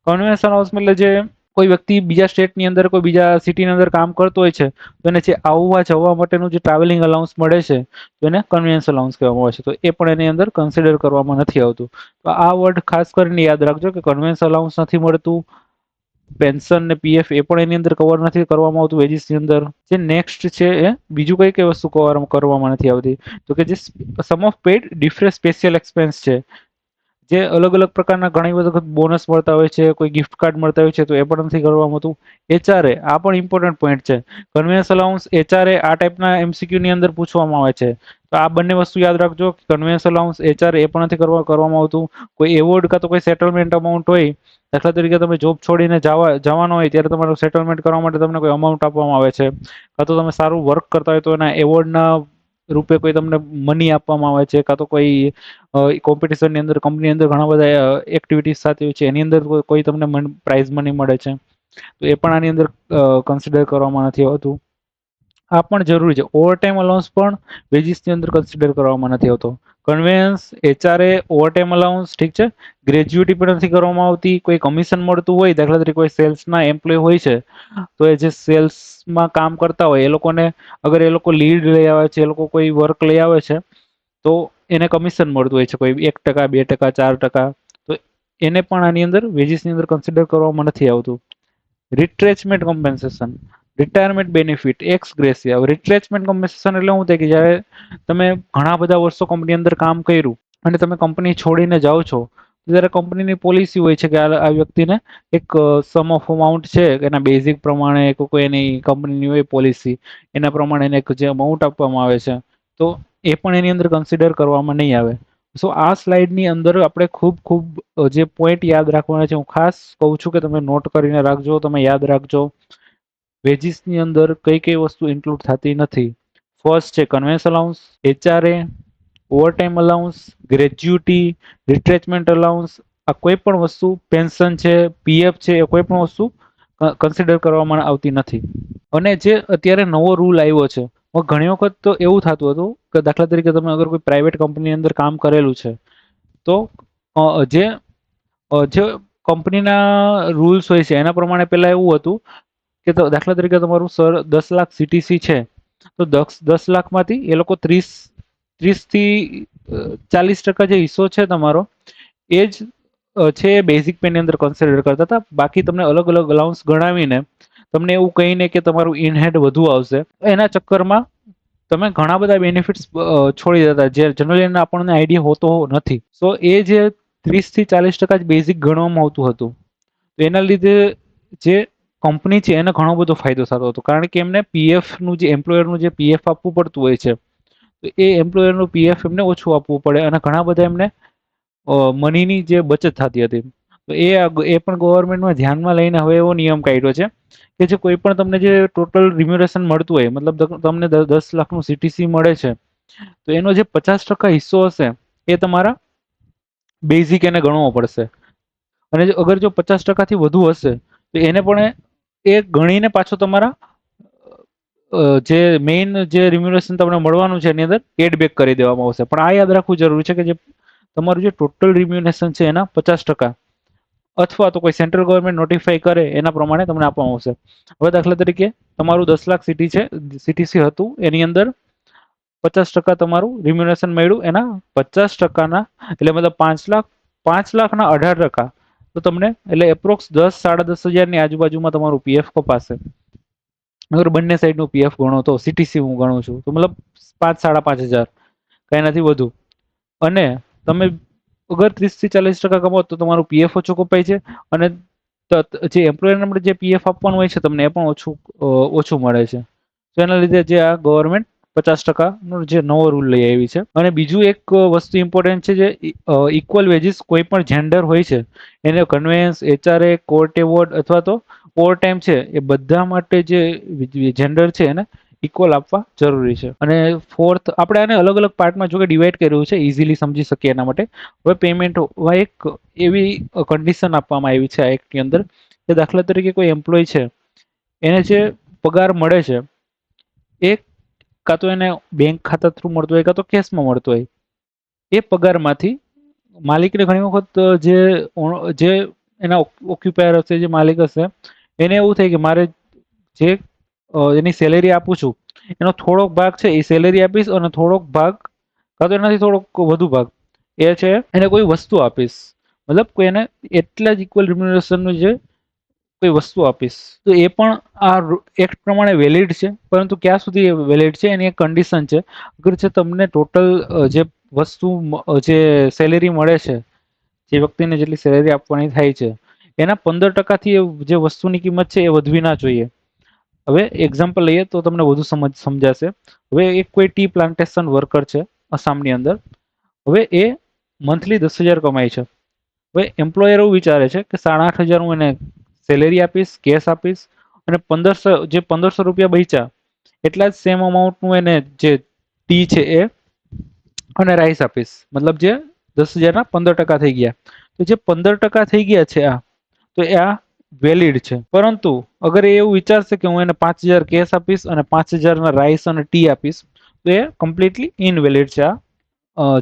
કન્વેયન્સ અલાઉન્સ એટલે જે કોઈ વ્યક્તિ બીજા સ્ટેટની અંદર કોઈ બીજા સિટીની અંદર કામ કરતો હોય છે તો એને જે આવવા જવા માટેનું જે ટ્રાવેલિંગ અલાઉન્સ મળે છે તો એને કન્વેયન્સ અલાઉન્સ કહેવામાં આવે છે. તો એ પણ એની અંદર કન્સિડર કરવામાં નથી આવતું. તો આ વર્ડ ખાસ કરીને યાદ રાખજો કે કન્વેયન્સ અલાઉન્સ નથી મળતું, પેન્શન ને પીએફ એ પણ એની અંદર કવર નથી કરવામાં આવતું વેજીસની અંદર. જે નેક્સ્ટ છે એ બીજું કઈ વસ્તુ કવર કરવામાં નથી આવતી, તો કે જે some of paid different special expense છે, જે અલગ અલગ પ્રકારના ઘણી વખત બોનસ મળતા હોય છે, કોઈ ગિફ્ટ કાર્ડ મળતા હોય છે, તો એ પણ નથી કરવામાં આવતું. એચઆરએ આ પણ ઇમ્પોર્ટન્ટ પોઈન્ટ છે. કન્વેન્સ અલાઉન્સ એચઆરએ આ ટાઈપના એમસીક્યુ ની અંદર પૂછવામાં આવે છે. તો આ બંને વસ્તુ યાદ રાખજો. કન્વેન્સ અલાઉન્સ એચઆરએ એ પણ નથી કરવામાં આવતું. કોઈ એવોર્ડ કાં તો કોઈ સેટલમેન્ટ અમાઉન્ટ હોય, દાખલા તરીકે તમે જોબ છોડીને જવાનો હોય ત્યારે તમારું સેટલમેન્ટ કરવા માટે તમને કોઈ અમાઉન્ટ આપવામાં આવે છે, કાં તો તમે સારું વર્ક કરતા હોય તો એના એવોર્ડના રૂપે કોઈ તમને મની આપવામાં આવે છે, કાં તો કોઈ કોમ્પિટિશનની અંદર કંપની અંદર ઘણા બધા એક્ટિવિટીઝ થતી હોય છે, એની અંદર કોઈ તમને પ્રાઇઝ મની મળે છે, તો એ પણ આની અંદર કન્સિડર કરવામાં નથી આવતું. આ પણ જરૂરી છે. ઓવરટાઈમ અલાઉન્સ પણ વેજીસની અંદર કન્સિડર કરવામાં નથી આવતો. કન્વેન્સ એચઆરએ ઓવરટાઈમ અલાઉન્સ ઠીક છે. ગ્રેજ્યુટી પણ નથી કરવામાં આવતી. કોઈ કમિશન મળતું હોય, દાખલા તરીકે કોઈ સેલ્સના એમ્પ્લોય હોય છે, તો એ જે સેલ્સમાં કામ કરતા હોય એ લોકોને અગર એ લોકો લીડ લઈ આવે છે, એ લોકો કોઈ વર્ક લઈ આવે છે, તો એને કમિશન મળતું હોય છે, કોઈ 1%, 2%, 4%. તો એને પણ આની અંદર વેજીસની અંદર કન્સિડર કરવામાં નથી આવતું. Retrenchment compensation, retirement benefit, ex gratia. Retrenchment compensation એટલે શું થાય કે જ્યારે તમે ઘણા બધા વર્ષો કંપની અંદર કામ કર્યું અને તમે કંપની છોડીને જાઓ છો, ત્યારે કંપનીની પોલિસી હોય છે કે આ વ્યક્તિને એક સમ ઓફ અમાઉન્ટ છે એના બેઝિક પ્રમાણે, કોઈ એની કંપનીની હોય પોલિસી, એના પ્રમાણે એને એક જે અમાઉન્ટ આપવામાં આવે છે, તો એ પણ એની અંદર કન્સિડર કરવામાં નહીં આવે. સો આ સ્લાઇડની અંદર આપણે ખૂબ ખૂબ જે પોઈન્ટ યાદ રાખવાના છે, હું ખાસ કહું છું કે તમે નોટ કરીને રાખજો, તમે યાદ રાખજો. વેજીસની અંદર કઈ કઈ વસ્તુ ઇન્ક્લુડ થતી નથી. ફર્સ્ટ છે conveyance allowance, HRA, overtime allowance, gratuity, retrenchment allowance. આ કોઈ પણ વસ્તુ, પેન્શન છે, પીએફ છે, એ કોઈ પણ વસ્તુ કન્સિડર કરવામાં આવતી નથી. અને જે અત્યારે નવો રૂલ આવ્યો છે, ઘણી વખત તો એવું થતું હતું કે દાખલા તરીકે તમે અગર કોઈ પ્રાઇવેટ કંપની અંદર કામ કરેલું છે, તો જે જે કંપનીના રૂલ્સ હોય છે એના પ્રમાણે પહેલા એવું હતું કે દાખલા તરીકે તમારું 10 લાખ સીટીસી છે, તો 10 લાખમાંથી એ લોકો 30 થી 40% જે હિસ્સો છે તમારો, એ જ છે બેઝિક પેની અંદર કન્સિડર કરતા હતા. બાકી તમને અલગ અલગ અલાઉન્સ ગણાવીને તમને એવું કહીને કે તમારું ઇનહેડ વધુ આવશે, એના ચક્કરમાં તમે ઘણા બધા બેનિફિટ્સ છોડી દેતા, જે જનરલી આપણને આઈડિયા હોતો નથી. સો એ જે 30 થી 40% જ બેઝિક ગણવામાં આવતું હતું, તો એના લીધે જે કંપની છે એને ઘણો બધો ફાયદો થતો હતો, કારણ કે એમને પીએફનું જે એમ્પ્લોયરનું જે પીએફ આપવું પડતું હોય છે, તો એ એમ્પ્લોયરનું પીએફ એમને ઓછું આપવું પડે, અને ઘણા બધા એમને મનીની જે બચત થતી હતી. તો એ પણ ગવર્મેન્ટમાં ધ્યાનમાં લઈને હવે એવો નિયમ કાઢ્યો છે કે જે કોઈ પણ તમને જે ટોટલ રિમ્યુરેશન મળતું હોય, મતલબ તમને 10 લાખનું સીટીસી મળે છે, તો એનો જે 50% હિસ્સો હશે એ તમારા બેઝિક એને ગણવો પડશે. અને અગર જો 50%થી વધુ હશે તો એને પણ એ ગણીને પાછો તમારા જે મેઇન જે રિમ્યુરેશન તમને મળવાનું છે એની અંદર એડ બેક કરી દેવામાં આવશે. પણ આ યાદ રાખવું જરૂરી છે કે જે તમારું જે ટોટલ રિમ્યુરેશન છે એના 50%, અથવા તો કોઈ સેન્ટ્રલ ગવર્મેન્ટ નોટિફાઈ કરે એના પ્રમાણે તમને આપવામાં આવશે. હવે દાખલા તરીકે તમારું 10 લાખ સીટીસી હતું, એની અંદર 50% તમારું રિમ્યુરેશન મળ્યું, એના 50%ના એટલે મતલબ 5 લાખ, 5 લાખના 18%, તો તમને એટલે એપ્રોક્સ 10-10.5 હજારની આજુબાજુમાં તમારું પીએફ કપાશે. અગર બંને સાઈડનું પીએફ ગણો તો, સીટીસી હું ગણું છું તો મતલબ 5-5.5 હજાર, કઈ નથી વધુ. અને તમે અગર 30 થી 40% કમાવો તો તમારું પીએફ ઓછું કપાય છે, અને જે એમ્પ્લોયર જે પીએફ આપવાનું હોય છે તમને એ પણ ઓછું મળે છે. તો એના લીધે જે આ ગવર્મેન્ટ 50%નો જે નવો રૂલ લઈ આવી છે. અને બીજું એક વસ્તુ ઇમ્પોર્ટન્ટ છે, જે ઇક્વલ વેજીસ કોઈ પણ જેન્ડર હોય છે એને કન્વેન્સ, એચઆરએ, કોર્ટ એવોર્ડ અથવા તો ઓવર ટાઈમ છે, એ બધા માટે જે જેન્ડર છે એને ઇક્વલ આપવા જરૂરી છે. અને ફોર્થ, આપણે આને અલગ અલગ પાર્ટમાં જો કે ડિવાઈડ કર્યું છે ઇઝીલી સમજી શકીએ એના માટે. હવે પેમેન્ટ એક એવી કન્ડિશન આપવામાં આવી છે આ એક્ટની અંદર કે દાખલા તરીકે કોઈ એમ્પ્લોય છે, એને જે પગાર મળે છે એ કાં તો એને બેંક ખાતા થ્રુ મળતો હોય, કાં તો કેશમાં મળતો હોય. એ પગારમાંથી માલિકને ઘણી વખત જે એના ઓક્યુપાયર હશે, જે માલિક હશે, એને એવું થાય કે મારે જે એની સેલેરી આપું છું એનો થોડોક ભાગ છે એ સેલેરી આપીશ, અને થોડોક ભાગ કાં તો એનાથી થોડોક વધુ ભાગ એ છે એને કોઈ વસ્તુ આપીશ. મતલબ કોઈ એને એટલા જ ઇક્વલ રિમ્યુનરેશનનું જે કોઈ વસ્તુ આપીશ તો એ પણ આ એક્ટ પ્રમાણે વેલિડ છે, પરંતુ ક્યાં સુધી વેલિડ છે એની એક કન્ડિશન છે. અગર જે તમને ટોટલ જે વસ્તુ જે સેલેરી મળે છે, જે વ્યક્તિને જેટલી સેલેરી આપવાની થાય છે એના 15% જે વસ્તુની કિંમત છે એ વધવી ના જોઈએ. હવે એક્ઝામ્પલ લઈએ તો તમને વધુ સમજાશે. હવે એક કોઈ ટી પ્લાન્ટેશન વર્કર છે આસામની અંદર. હવે એ મંથલી 10,000 કમાય છે. હવે એમ્પ્લોયર એવું વિચારે છે કે 8,500 હું એને સેલેરી આપીશ, કેશ આપીશ, અને 1500 રૂપિયા બચ્યા એટલા જ સેમ અમાઉન્ટનું એને જે ટી છે એ અને રાઈસ આપીશ, મતલબ જે 10,000 ના 15% થઈ ગયા. તો જે 15% થઈ ગયા છે તો આ વેલિડ છે. પરંતુ અગર એ એવું વિચારશે કે હું એને 5,000 કેશ આપીશ અને 5,000 ના રાઈસ અને ટી આપીશ, તો એ કમ્પ્લીટલી ઇનવેલિડ છે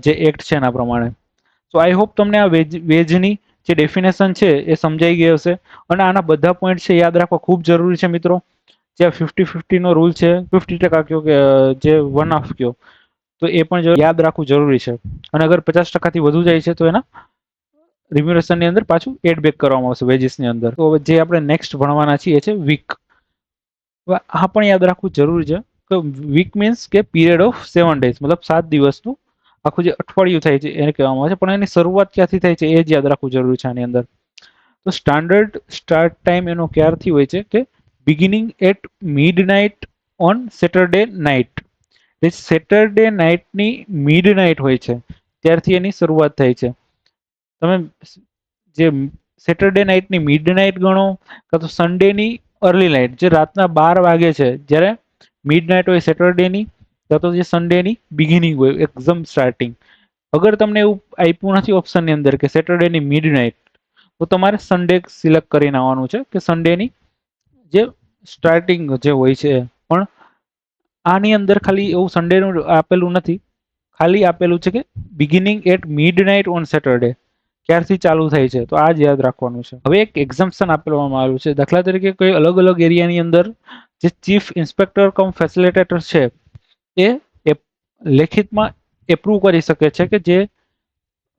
જે એક્ટ છે એના પ્રમાણે. તો આઈ હોપ તમને આ વેજની જે ડેફિનેશન છે એ સમજાઈ ગઈ હશે. અને આના બધા પોઈન્ટ છે યાદ રાખવા ખૂબ જરૂરી છે મિત્રો. જે 50-50 નો રૂલ છે, 50% કયો કે જે 1/2 કયો, તો એ પણ યાદ રાખવું જરૂરી છે. અને અગર 50% થી વધુ જાય છે તો એના રિમ્યુનરેશન ની અંદર પાછું એડ બેક કરવામાં આવશે વેજીસ ની અંદર. તો જે આપણે નેક્સ્ટ ભણવાના છીએ એ છે વીક. આ પણ યાદ રાખવું જરૂરી છે કે વીક મીન્સ કે પીરિયડ ઓફ 7 ડેઝ, મતલબ 7 દિવસનું આખું જે અઠવાડિયું થાય છે એને કહેવામાં આવે છે. પણ એની શરૂઆત ક્યાંથી થાય છે એ જ યાદ રાખવું જરૂરી છે આની અંદર. તો સ્ટાન્ડર્ડ સ્ટાર્ટ ટાઈમ એનો ક્યારથી હોય છે કે beginning at midnight on Saturday night. Saturday નાઇટની મિડનાઇટ હોય છે ત્યારથી એની શરૂઆત થાય છે. તમે જે સેટરડે નાઇટની મિડનાઇટ ગણો કાં તો સન્ડેની અર્લી નાઇટ, જે રાતના 12 વાગે છે, જ્યારે મિડનાઇટ હોય સેટરડેની, કાં તો જે સન્ડેની બિગિનિંગ હોય એકદમ સ્ટાર્ટિંગ. અગર તમને એવું આપ્યું નથી ઓપ્શનની અંદર કે સેટરડેની મિડનાઇટ, તો તમારે સન્ડે સિલેક્ટ કરીને આવવાનું છે કે સન્ડેની જે સ્ટાર્ટિંગ જે હોય છે. પણ આની અંદર ખાલી એવું સન્ડેનું આપેલું નથી, ખાલી આપેલું છે કે beginning at midnight on Saturday, ક્યારથી ચાલુ થાય છે. તો આ જ યાદ રાખવાનું છે. હવે એક એક્ઝામ્પશન આપવામાં આવ્યું છે. દાખલા તરીકે કોઈ અલગ અલગ એરિયાની અંદર જે ચીફ ઇન્સ્પેક્ટર કમ ફેસિલિટેટર છે એ લેખિતમાં એપ્રુવ કરી શકે છે કે જે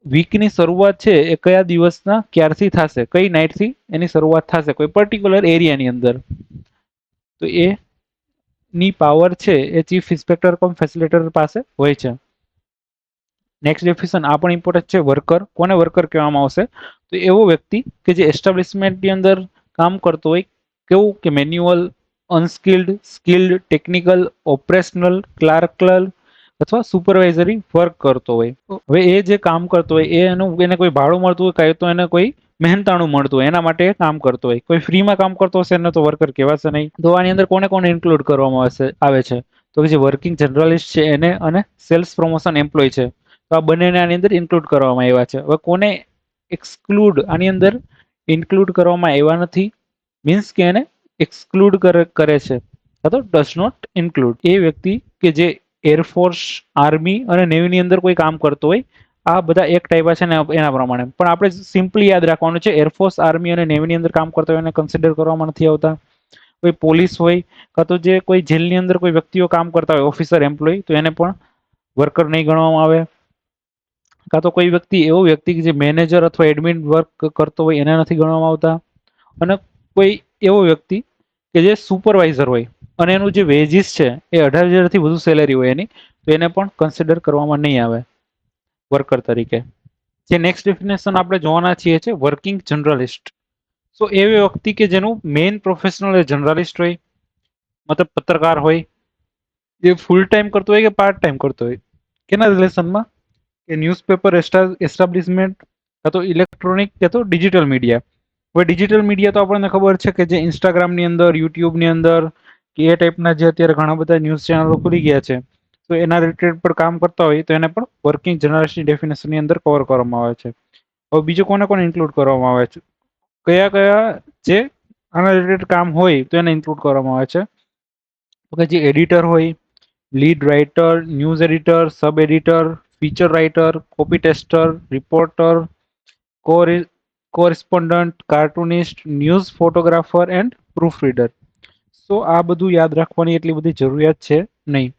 વીકની શરૂઆત છે એ કયા દિવસના ક્યારથી થશે, કઈ નાઇટથી એની શરૂઆત થશે કોઈ પર્ટિક્યુલર એરિયાની અંદર. તો એ ની પાવર છે એ ચીફ ઇન્સ્પેક્ટર કમ ફેસિલિટેટર પાસે હોય છે. નેક્સ્ટ ડેફિનેશન આ પણ ઇમ્પોર્ટન્ટ છે. વર્કર, કોને વર્કર કહેવામાં આવશે? તો એવો વ્યક્તિ કે જે એસ્ટાબ્લિશમેન્ટની અંદર કામ કરતો હોય, કેવું કે manual, unskilled, skilled, technical, operational, clerical અથવા સુપરવાઇઝરી વર્ક કરતો હોય. હવે એ જે કામ કરતો હોય એને કોઈ ભાડું મળતું હોય, કાંઈ તો એને કોઈ મહેનતાણું મળતું હોય, એના માટે એ કામ કરતો હોય. કોઈ ફ્રીમાં કામ કરતો હશે એને તો વર્કર કહેવાશે નહીં. તો આની અંદર કોને કોને ઇન્ક્લુડ કરવામાં આવે છે? તો કે જે વર્કિંગ જર્નલિસ્ટ છે એને, અને સેલ્સ પ્રમોશન એમ્પ્લોય છે, તો આ બંનેને આની અંદર ઇન્ક્લુડ કરવામાં આવ્યા છે. હવે કોને એક્સક્લુડ આની અંદર ઇન્ક્લુડ કરવામાં આવ્યા નથી, મીન્સ કે એને એક્સક્લુડ કરે છે અથવા ડઝ નોટ ઇન્ક્લુડ એ વ્યક્તિ કે જે એરફોર્સ, આર્મી અને નેવીની અંદર કોઈ કામ કરતો હોય. આ બધા એક ટાઈપ છે ને એના પ્રમાણે. પણ આપણે સિમ્પલી યાદ રાખવાનું છે એરફોર્સ, આર્મી અને નેવીની અંદર કામ કરતા હોય એને કન્સિડર કરવામાં નથી આવતા. કોઈ પોલીસ હોય કાં તો જે કોઈ જેલની અંદર કોઈ વ્યક્તિઓ કામ કરતા હોય, ઓફિસર, એમ્પ્લોય, તો એને પણ વર્કર નહીં ગણવામાં આવે. કાં તો કોઈ એવો વ્યક્તિ કે જે મેનેજર અથવા એડમિન વર્ક કરતો હોય એને નથી ગણવામાં આવતા. અને કોઈ એવો વ્યક્તિ કે જે સુપરવાઇઝર હોય અને એનું જે વેજીસ છે એ 18,000 થી વધુ સેલેરી હોય એની, તો એને પણ કન્સિડર કરવામાં નહીં આવે વર્કર તરીકે. જે નેક્સ્ટ ડેફિનેશન આપણે જોવાના છીએ છે વર્કિંગ જર્નલિસ્ટ. સો એવી વ્યક્તિ કે જેનું મેઇન પ્રોફેશનલ એ જર્નલિસ્ટ હોય, મતલબ પત્રકાર હોય, જે ફૂલ ટાઈમ કરતો હોય કે પાર્ટ ટાઈમ કરતો હોય. કેના રિલેશનમાં? કે ન્યૂઝપેપર એસ્ટાબ્લિશમેન્ટ, કાં તો ઇલેક્ટ્રોનિક, કાં તો ડિજિટલ મીડિયા. હવે ડિજિટલ મીડિયા તો આપણને ખબર છે કે જે ઇન્સ્ટાગ્રામની અંદર, યુટ્યુબની અંદર કે એ ટાઈપના જે અત્યારે ઘણા બધા ન્યૂઝ ચેનલો ખુલી ગયા છે, તો એના રિલેટેડ પણ કામ કરતા હોય તો એને પણ વર્કિંગ જર્નલિસ્ટની ડેફિનેશનની અંદર કવર કરવામાં આવે છે. હવે બીજું કોને કોને ઇન્ક્લુડ કરવામાં આવે છે? કયા કયા જે આના રિલેટેડ કામ હોય તો એને ઇન્ક્લુડ કરવામાં આવે છે? તો કે જે એડિટર હોય, lead writer, news editor, sub editor, feature writer, copy tester, reporter, correspondent, cartoonist, news photographer and proof reader. So આ બધું યાદ રાખવાની એટલી બધી જરૂરિયાત છે નહીં,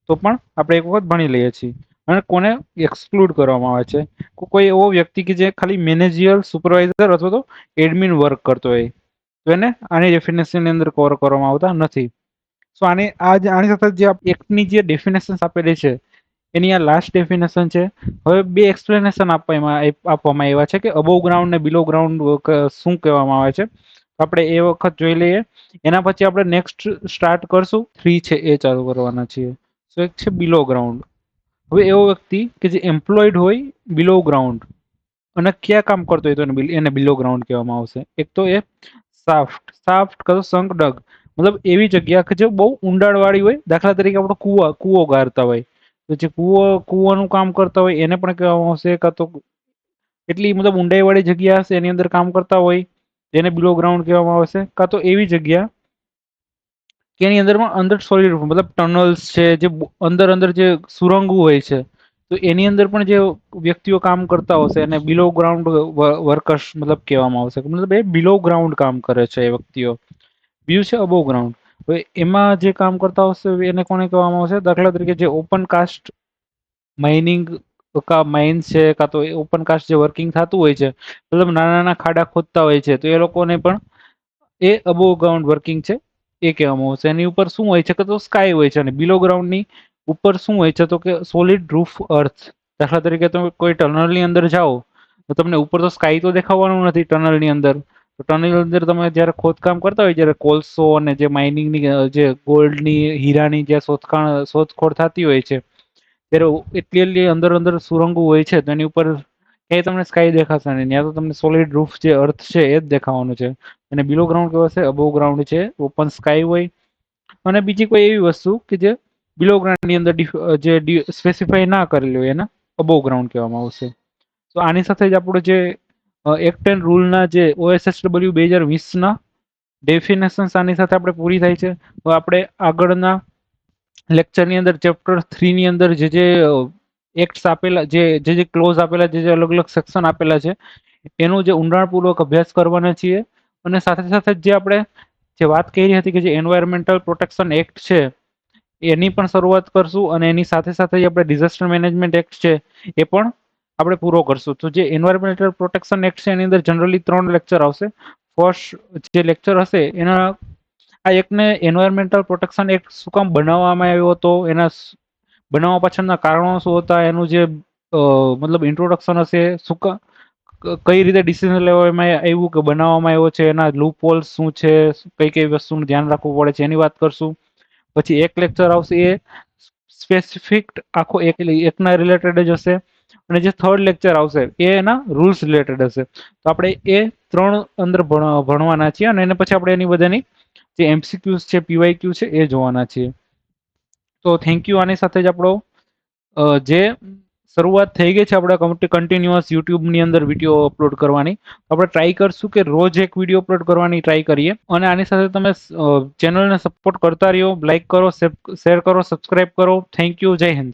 તો પણ આપણે એક વખત ભણી લઈએ છીએ. અને કોને એક્સક્લુડ કરવામાં આવે છે. કોઈ એવો વ્યક્તિ કે જે ખાલી મેનેજિયલ, સુપરવાઇઝર અથવા તો એડમિન વર્ક કરતો હોય, તો એને આની ડેફિનેશનની અંદર કવર કરવામાં આવતા નથી. સો આની સાથે જે એક્ટની જે ડેફિનેશન આપેલી છે એની આ લાસ્ટ ડેફિનેશન છે. હવે બે એક્સપ્લેનેશન આપવામાં આવ્યા છે કે અબોવ ગ્રાઉન્ડ ને બિલો ગ્રાઉન્ડ શું કહેવામાં આવે છે. આપણે એ વખત જોઈ લઈએ. એના પછી આપણે નેક્સ્ટ સ્ટાર્ટ કરશું. 3 છે એ ચાલુ કરવાના છીએ. સો એક છે બિલો ગ્રાઉન્ડ. હવે એવો વ્યક્તિ કે જે એમ્પ્લોયડ હોય બિલો ગ્રાઉન્ડ અને ક્યાં કામ કરતો હોય તો એને બિલો ગ્રાઉન્ડ કહેવામાં આવશે. એક તો એ સાફ્ટ કાં તો સંક ડગ, મતલબ એવી જગ્યા કે જે બહુ ઊંડાણવાળી હોય. દાખલા તરીકે આપણે કૂવો ગાળતા હોય તો જે કૂવાનું કામ કરતા હોય એને પણ કહેવામાં આવશે. કાં તો એટલી મતલબ ઊંડાઈવાળી જગ્યા હશે એની અંદર કામ કરતા હોય એને બિલો ગ્રાઉન્ડ કહેવામાં આવશે. કાં તો એવી જગ્યા કે એની અંદર સોલિડ મતલબ ટનલ્સ છે, જે અંદર જે સુરંગો હોય છે, તો એની અંદર પણ જે વ્યક્તિઓ કામ કરતા હશે એને બિલો ગ્રાઉન્ડ વર્કર્સ મતલબ કહેવામાં આવશે. મતલબ એ બિલો ગ્રાઉન્ડ કામ કરે છે એ વ્યક્તિઓ. બીજું છે અબોવ ગ્રાઉન્ડ. હવે એમાં જે કામ કરતા હશે એને કોને કહેવામાં આવશે? દાખલા તરીકે જે ઓપન કાસ્ટ માઇનિંગ માઇન્સ છે, કાં તો ઓપન કાસ્ટ જે વર્કિંગ થતું હોય છે, મતલબ નાના નાના ખાડા ખોદતા હોય છે, તો એ લોકોને પણ એ અબોવ ગ્રાઉન્ડ વર્કિંગ છે એ કહેવામાં આવશે. એની ઉપર શું હોય છે કે તો સ્કાય હોય છે, અને બિલો ગ્રાઉન્ડની ઉપર શું હોય છે તો કે સોલિડ રૂફ અર્થ. દાખલા તરીકે તમે કોઈ ટનલની અંદર જાઓ તો તમને ઉપર તો સ્કાય તો દેખાવાનું નથી ટનલની અંદર. તો ટનલની અંદર તમે જ્યારે ખોદકામ કરતા હોય, જ્યારે કોલસો અને જે માઇનિંગની જે ગોલ્ડની, હીરાની જે શોધખોળ થતી હોય છે, ત્યારે એટલી અંદર સુરંગો હોય છે તો એની ઉપર ક્યાંય તમને સ્કાય દેખાશે નહીં. ત્યાં તો તમને સોલિડ રૂફ જે અર્થ છે એ જ દેખાવાનું છે. અને બિલો ગ્રાઉન્ડ કહેવાશે. અબોવ ગ્રાઉન્ડ છે ઓપન સ્કાય હોય. અને બીજી કોઈ એવી વસ્તુ કે જે બિલો ગ્રાઉન્ડની અંદર જે સ્પેસિફાઈ ના કરેલી હોય એને અબોવ ગ્રાઉન્ડ કહેવામાં આવશે. તો આની સાથે જ આપણો જે એક્ટ એન્ડ રૂલના જે OSSW 2020ના ડેફિનેશન્સ આની સાથે આપણે પૂરી થાય છે. તો આપણે આગળના લેક્ચરની અંદર ચેપ્ટર 3 ની અંદર જે એક્ટ્સ આપેલા, જે ક્લોઝ આપેલા, જે અલગ અલગ સેક્શન આપેલા છે, એનું જે ઊંડાણપૂર્વક અભ્યાસ કરવાના છીએ. અને સાથે સાથે જે આપણે જે વાત કરી હતી કે જે એન્વાયરમેન્ટલ પ્રોટેક્શન એક્ટ છે એની પણ શરૂઆત કરશું. અને એની સાથે સાથે જે આપણે ડિઝાસ્ટર મેનેજમેન્ટ એક્ટ છે એ પણ આપણે પૂરો કરશું. તો જે એન્વાયરમેન્ટલ પ્રોટેક્શન એક્ટ છે એની અંદર જનરલી 3 લેક્ચર આવશે. ફર્સ્ટ જે લેક્ચર હશે એના આ એકને એન્વાયરમેન્ટલ પ્રોટેક્શન એક્ટ શું કામ બનાવવામાં આવ્યો હતો, એના બનાવવા પાછળના કારણો શું હતા, એનું જે મતલબ ઇન્ટ્રોડક્શન હશે, કઈ રીતે ડિસિઝન લેવામાં આવ્યું કે બનાવવામાં આવ્યો છે, એના લૂપ હોલ્સ શું છે, કઈ વસ્તુનું ધ્યાન રાખવું પડે છે, એની વાત કરશું. પછી એક લેક્ચર આવશે એ સ્પેસિફિક આખો એકના રિલેટેડ જ હશે. અને જે થર્ડ લેક્ચર આવશે એ એના રૂલ્સ રિલેટેડ હશે. તો આપણે એ 3 અંદર ભણવાના છીએ. અને એને પછી આપણે એની બધાની જે MCQs છે, PYQ છે એ જોવાના છીએ. તો થેન્ક યુ. આની સાથે જ આપણો જે શરૂઆત થઈ ગઈ છે આપણે કન્ટિન્યુઅસ યુટ્યુબની અંદર વિડીયો અપલોડ કરવાની. આપણે ટ્રાય કરશું કે રોજ એક વિડીયો અપલોડ કરવાની ટ્રાય કરીએ. અને આની સાથે તમે ચેનલને સપોર્ટ કરતા રહ્યો. લાઈક કરો, શેર કરો, સબસ્ક્રાઈબ કરો. Thank you. જય હિન્દ.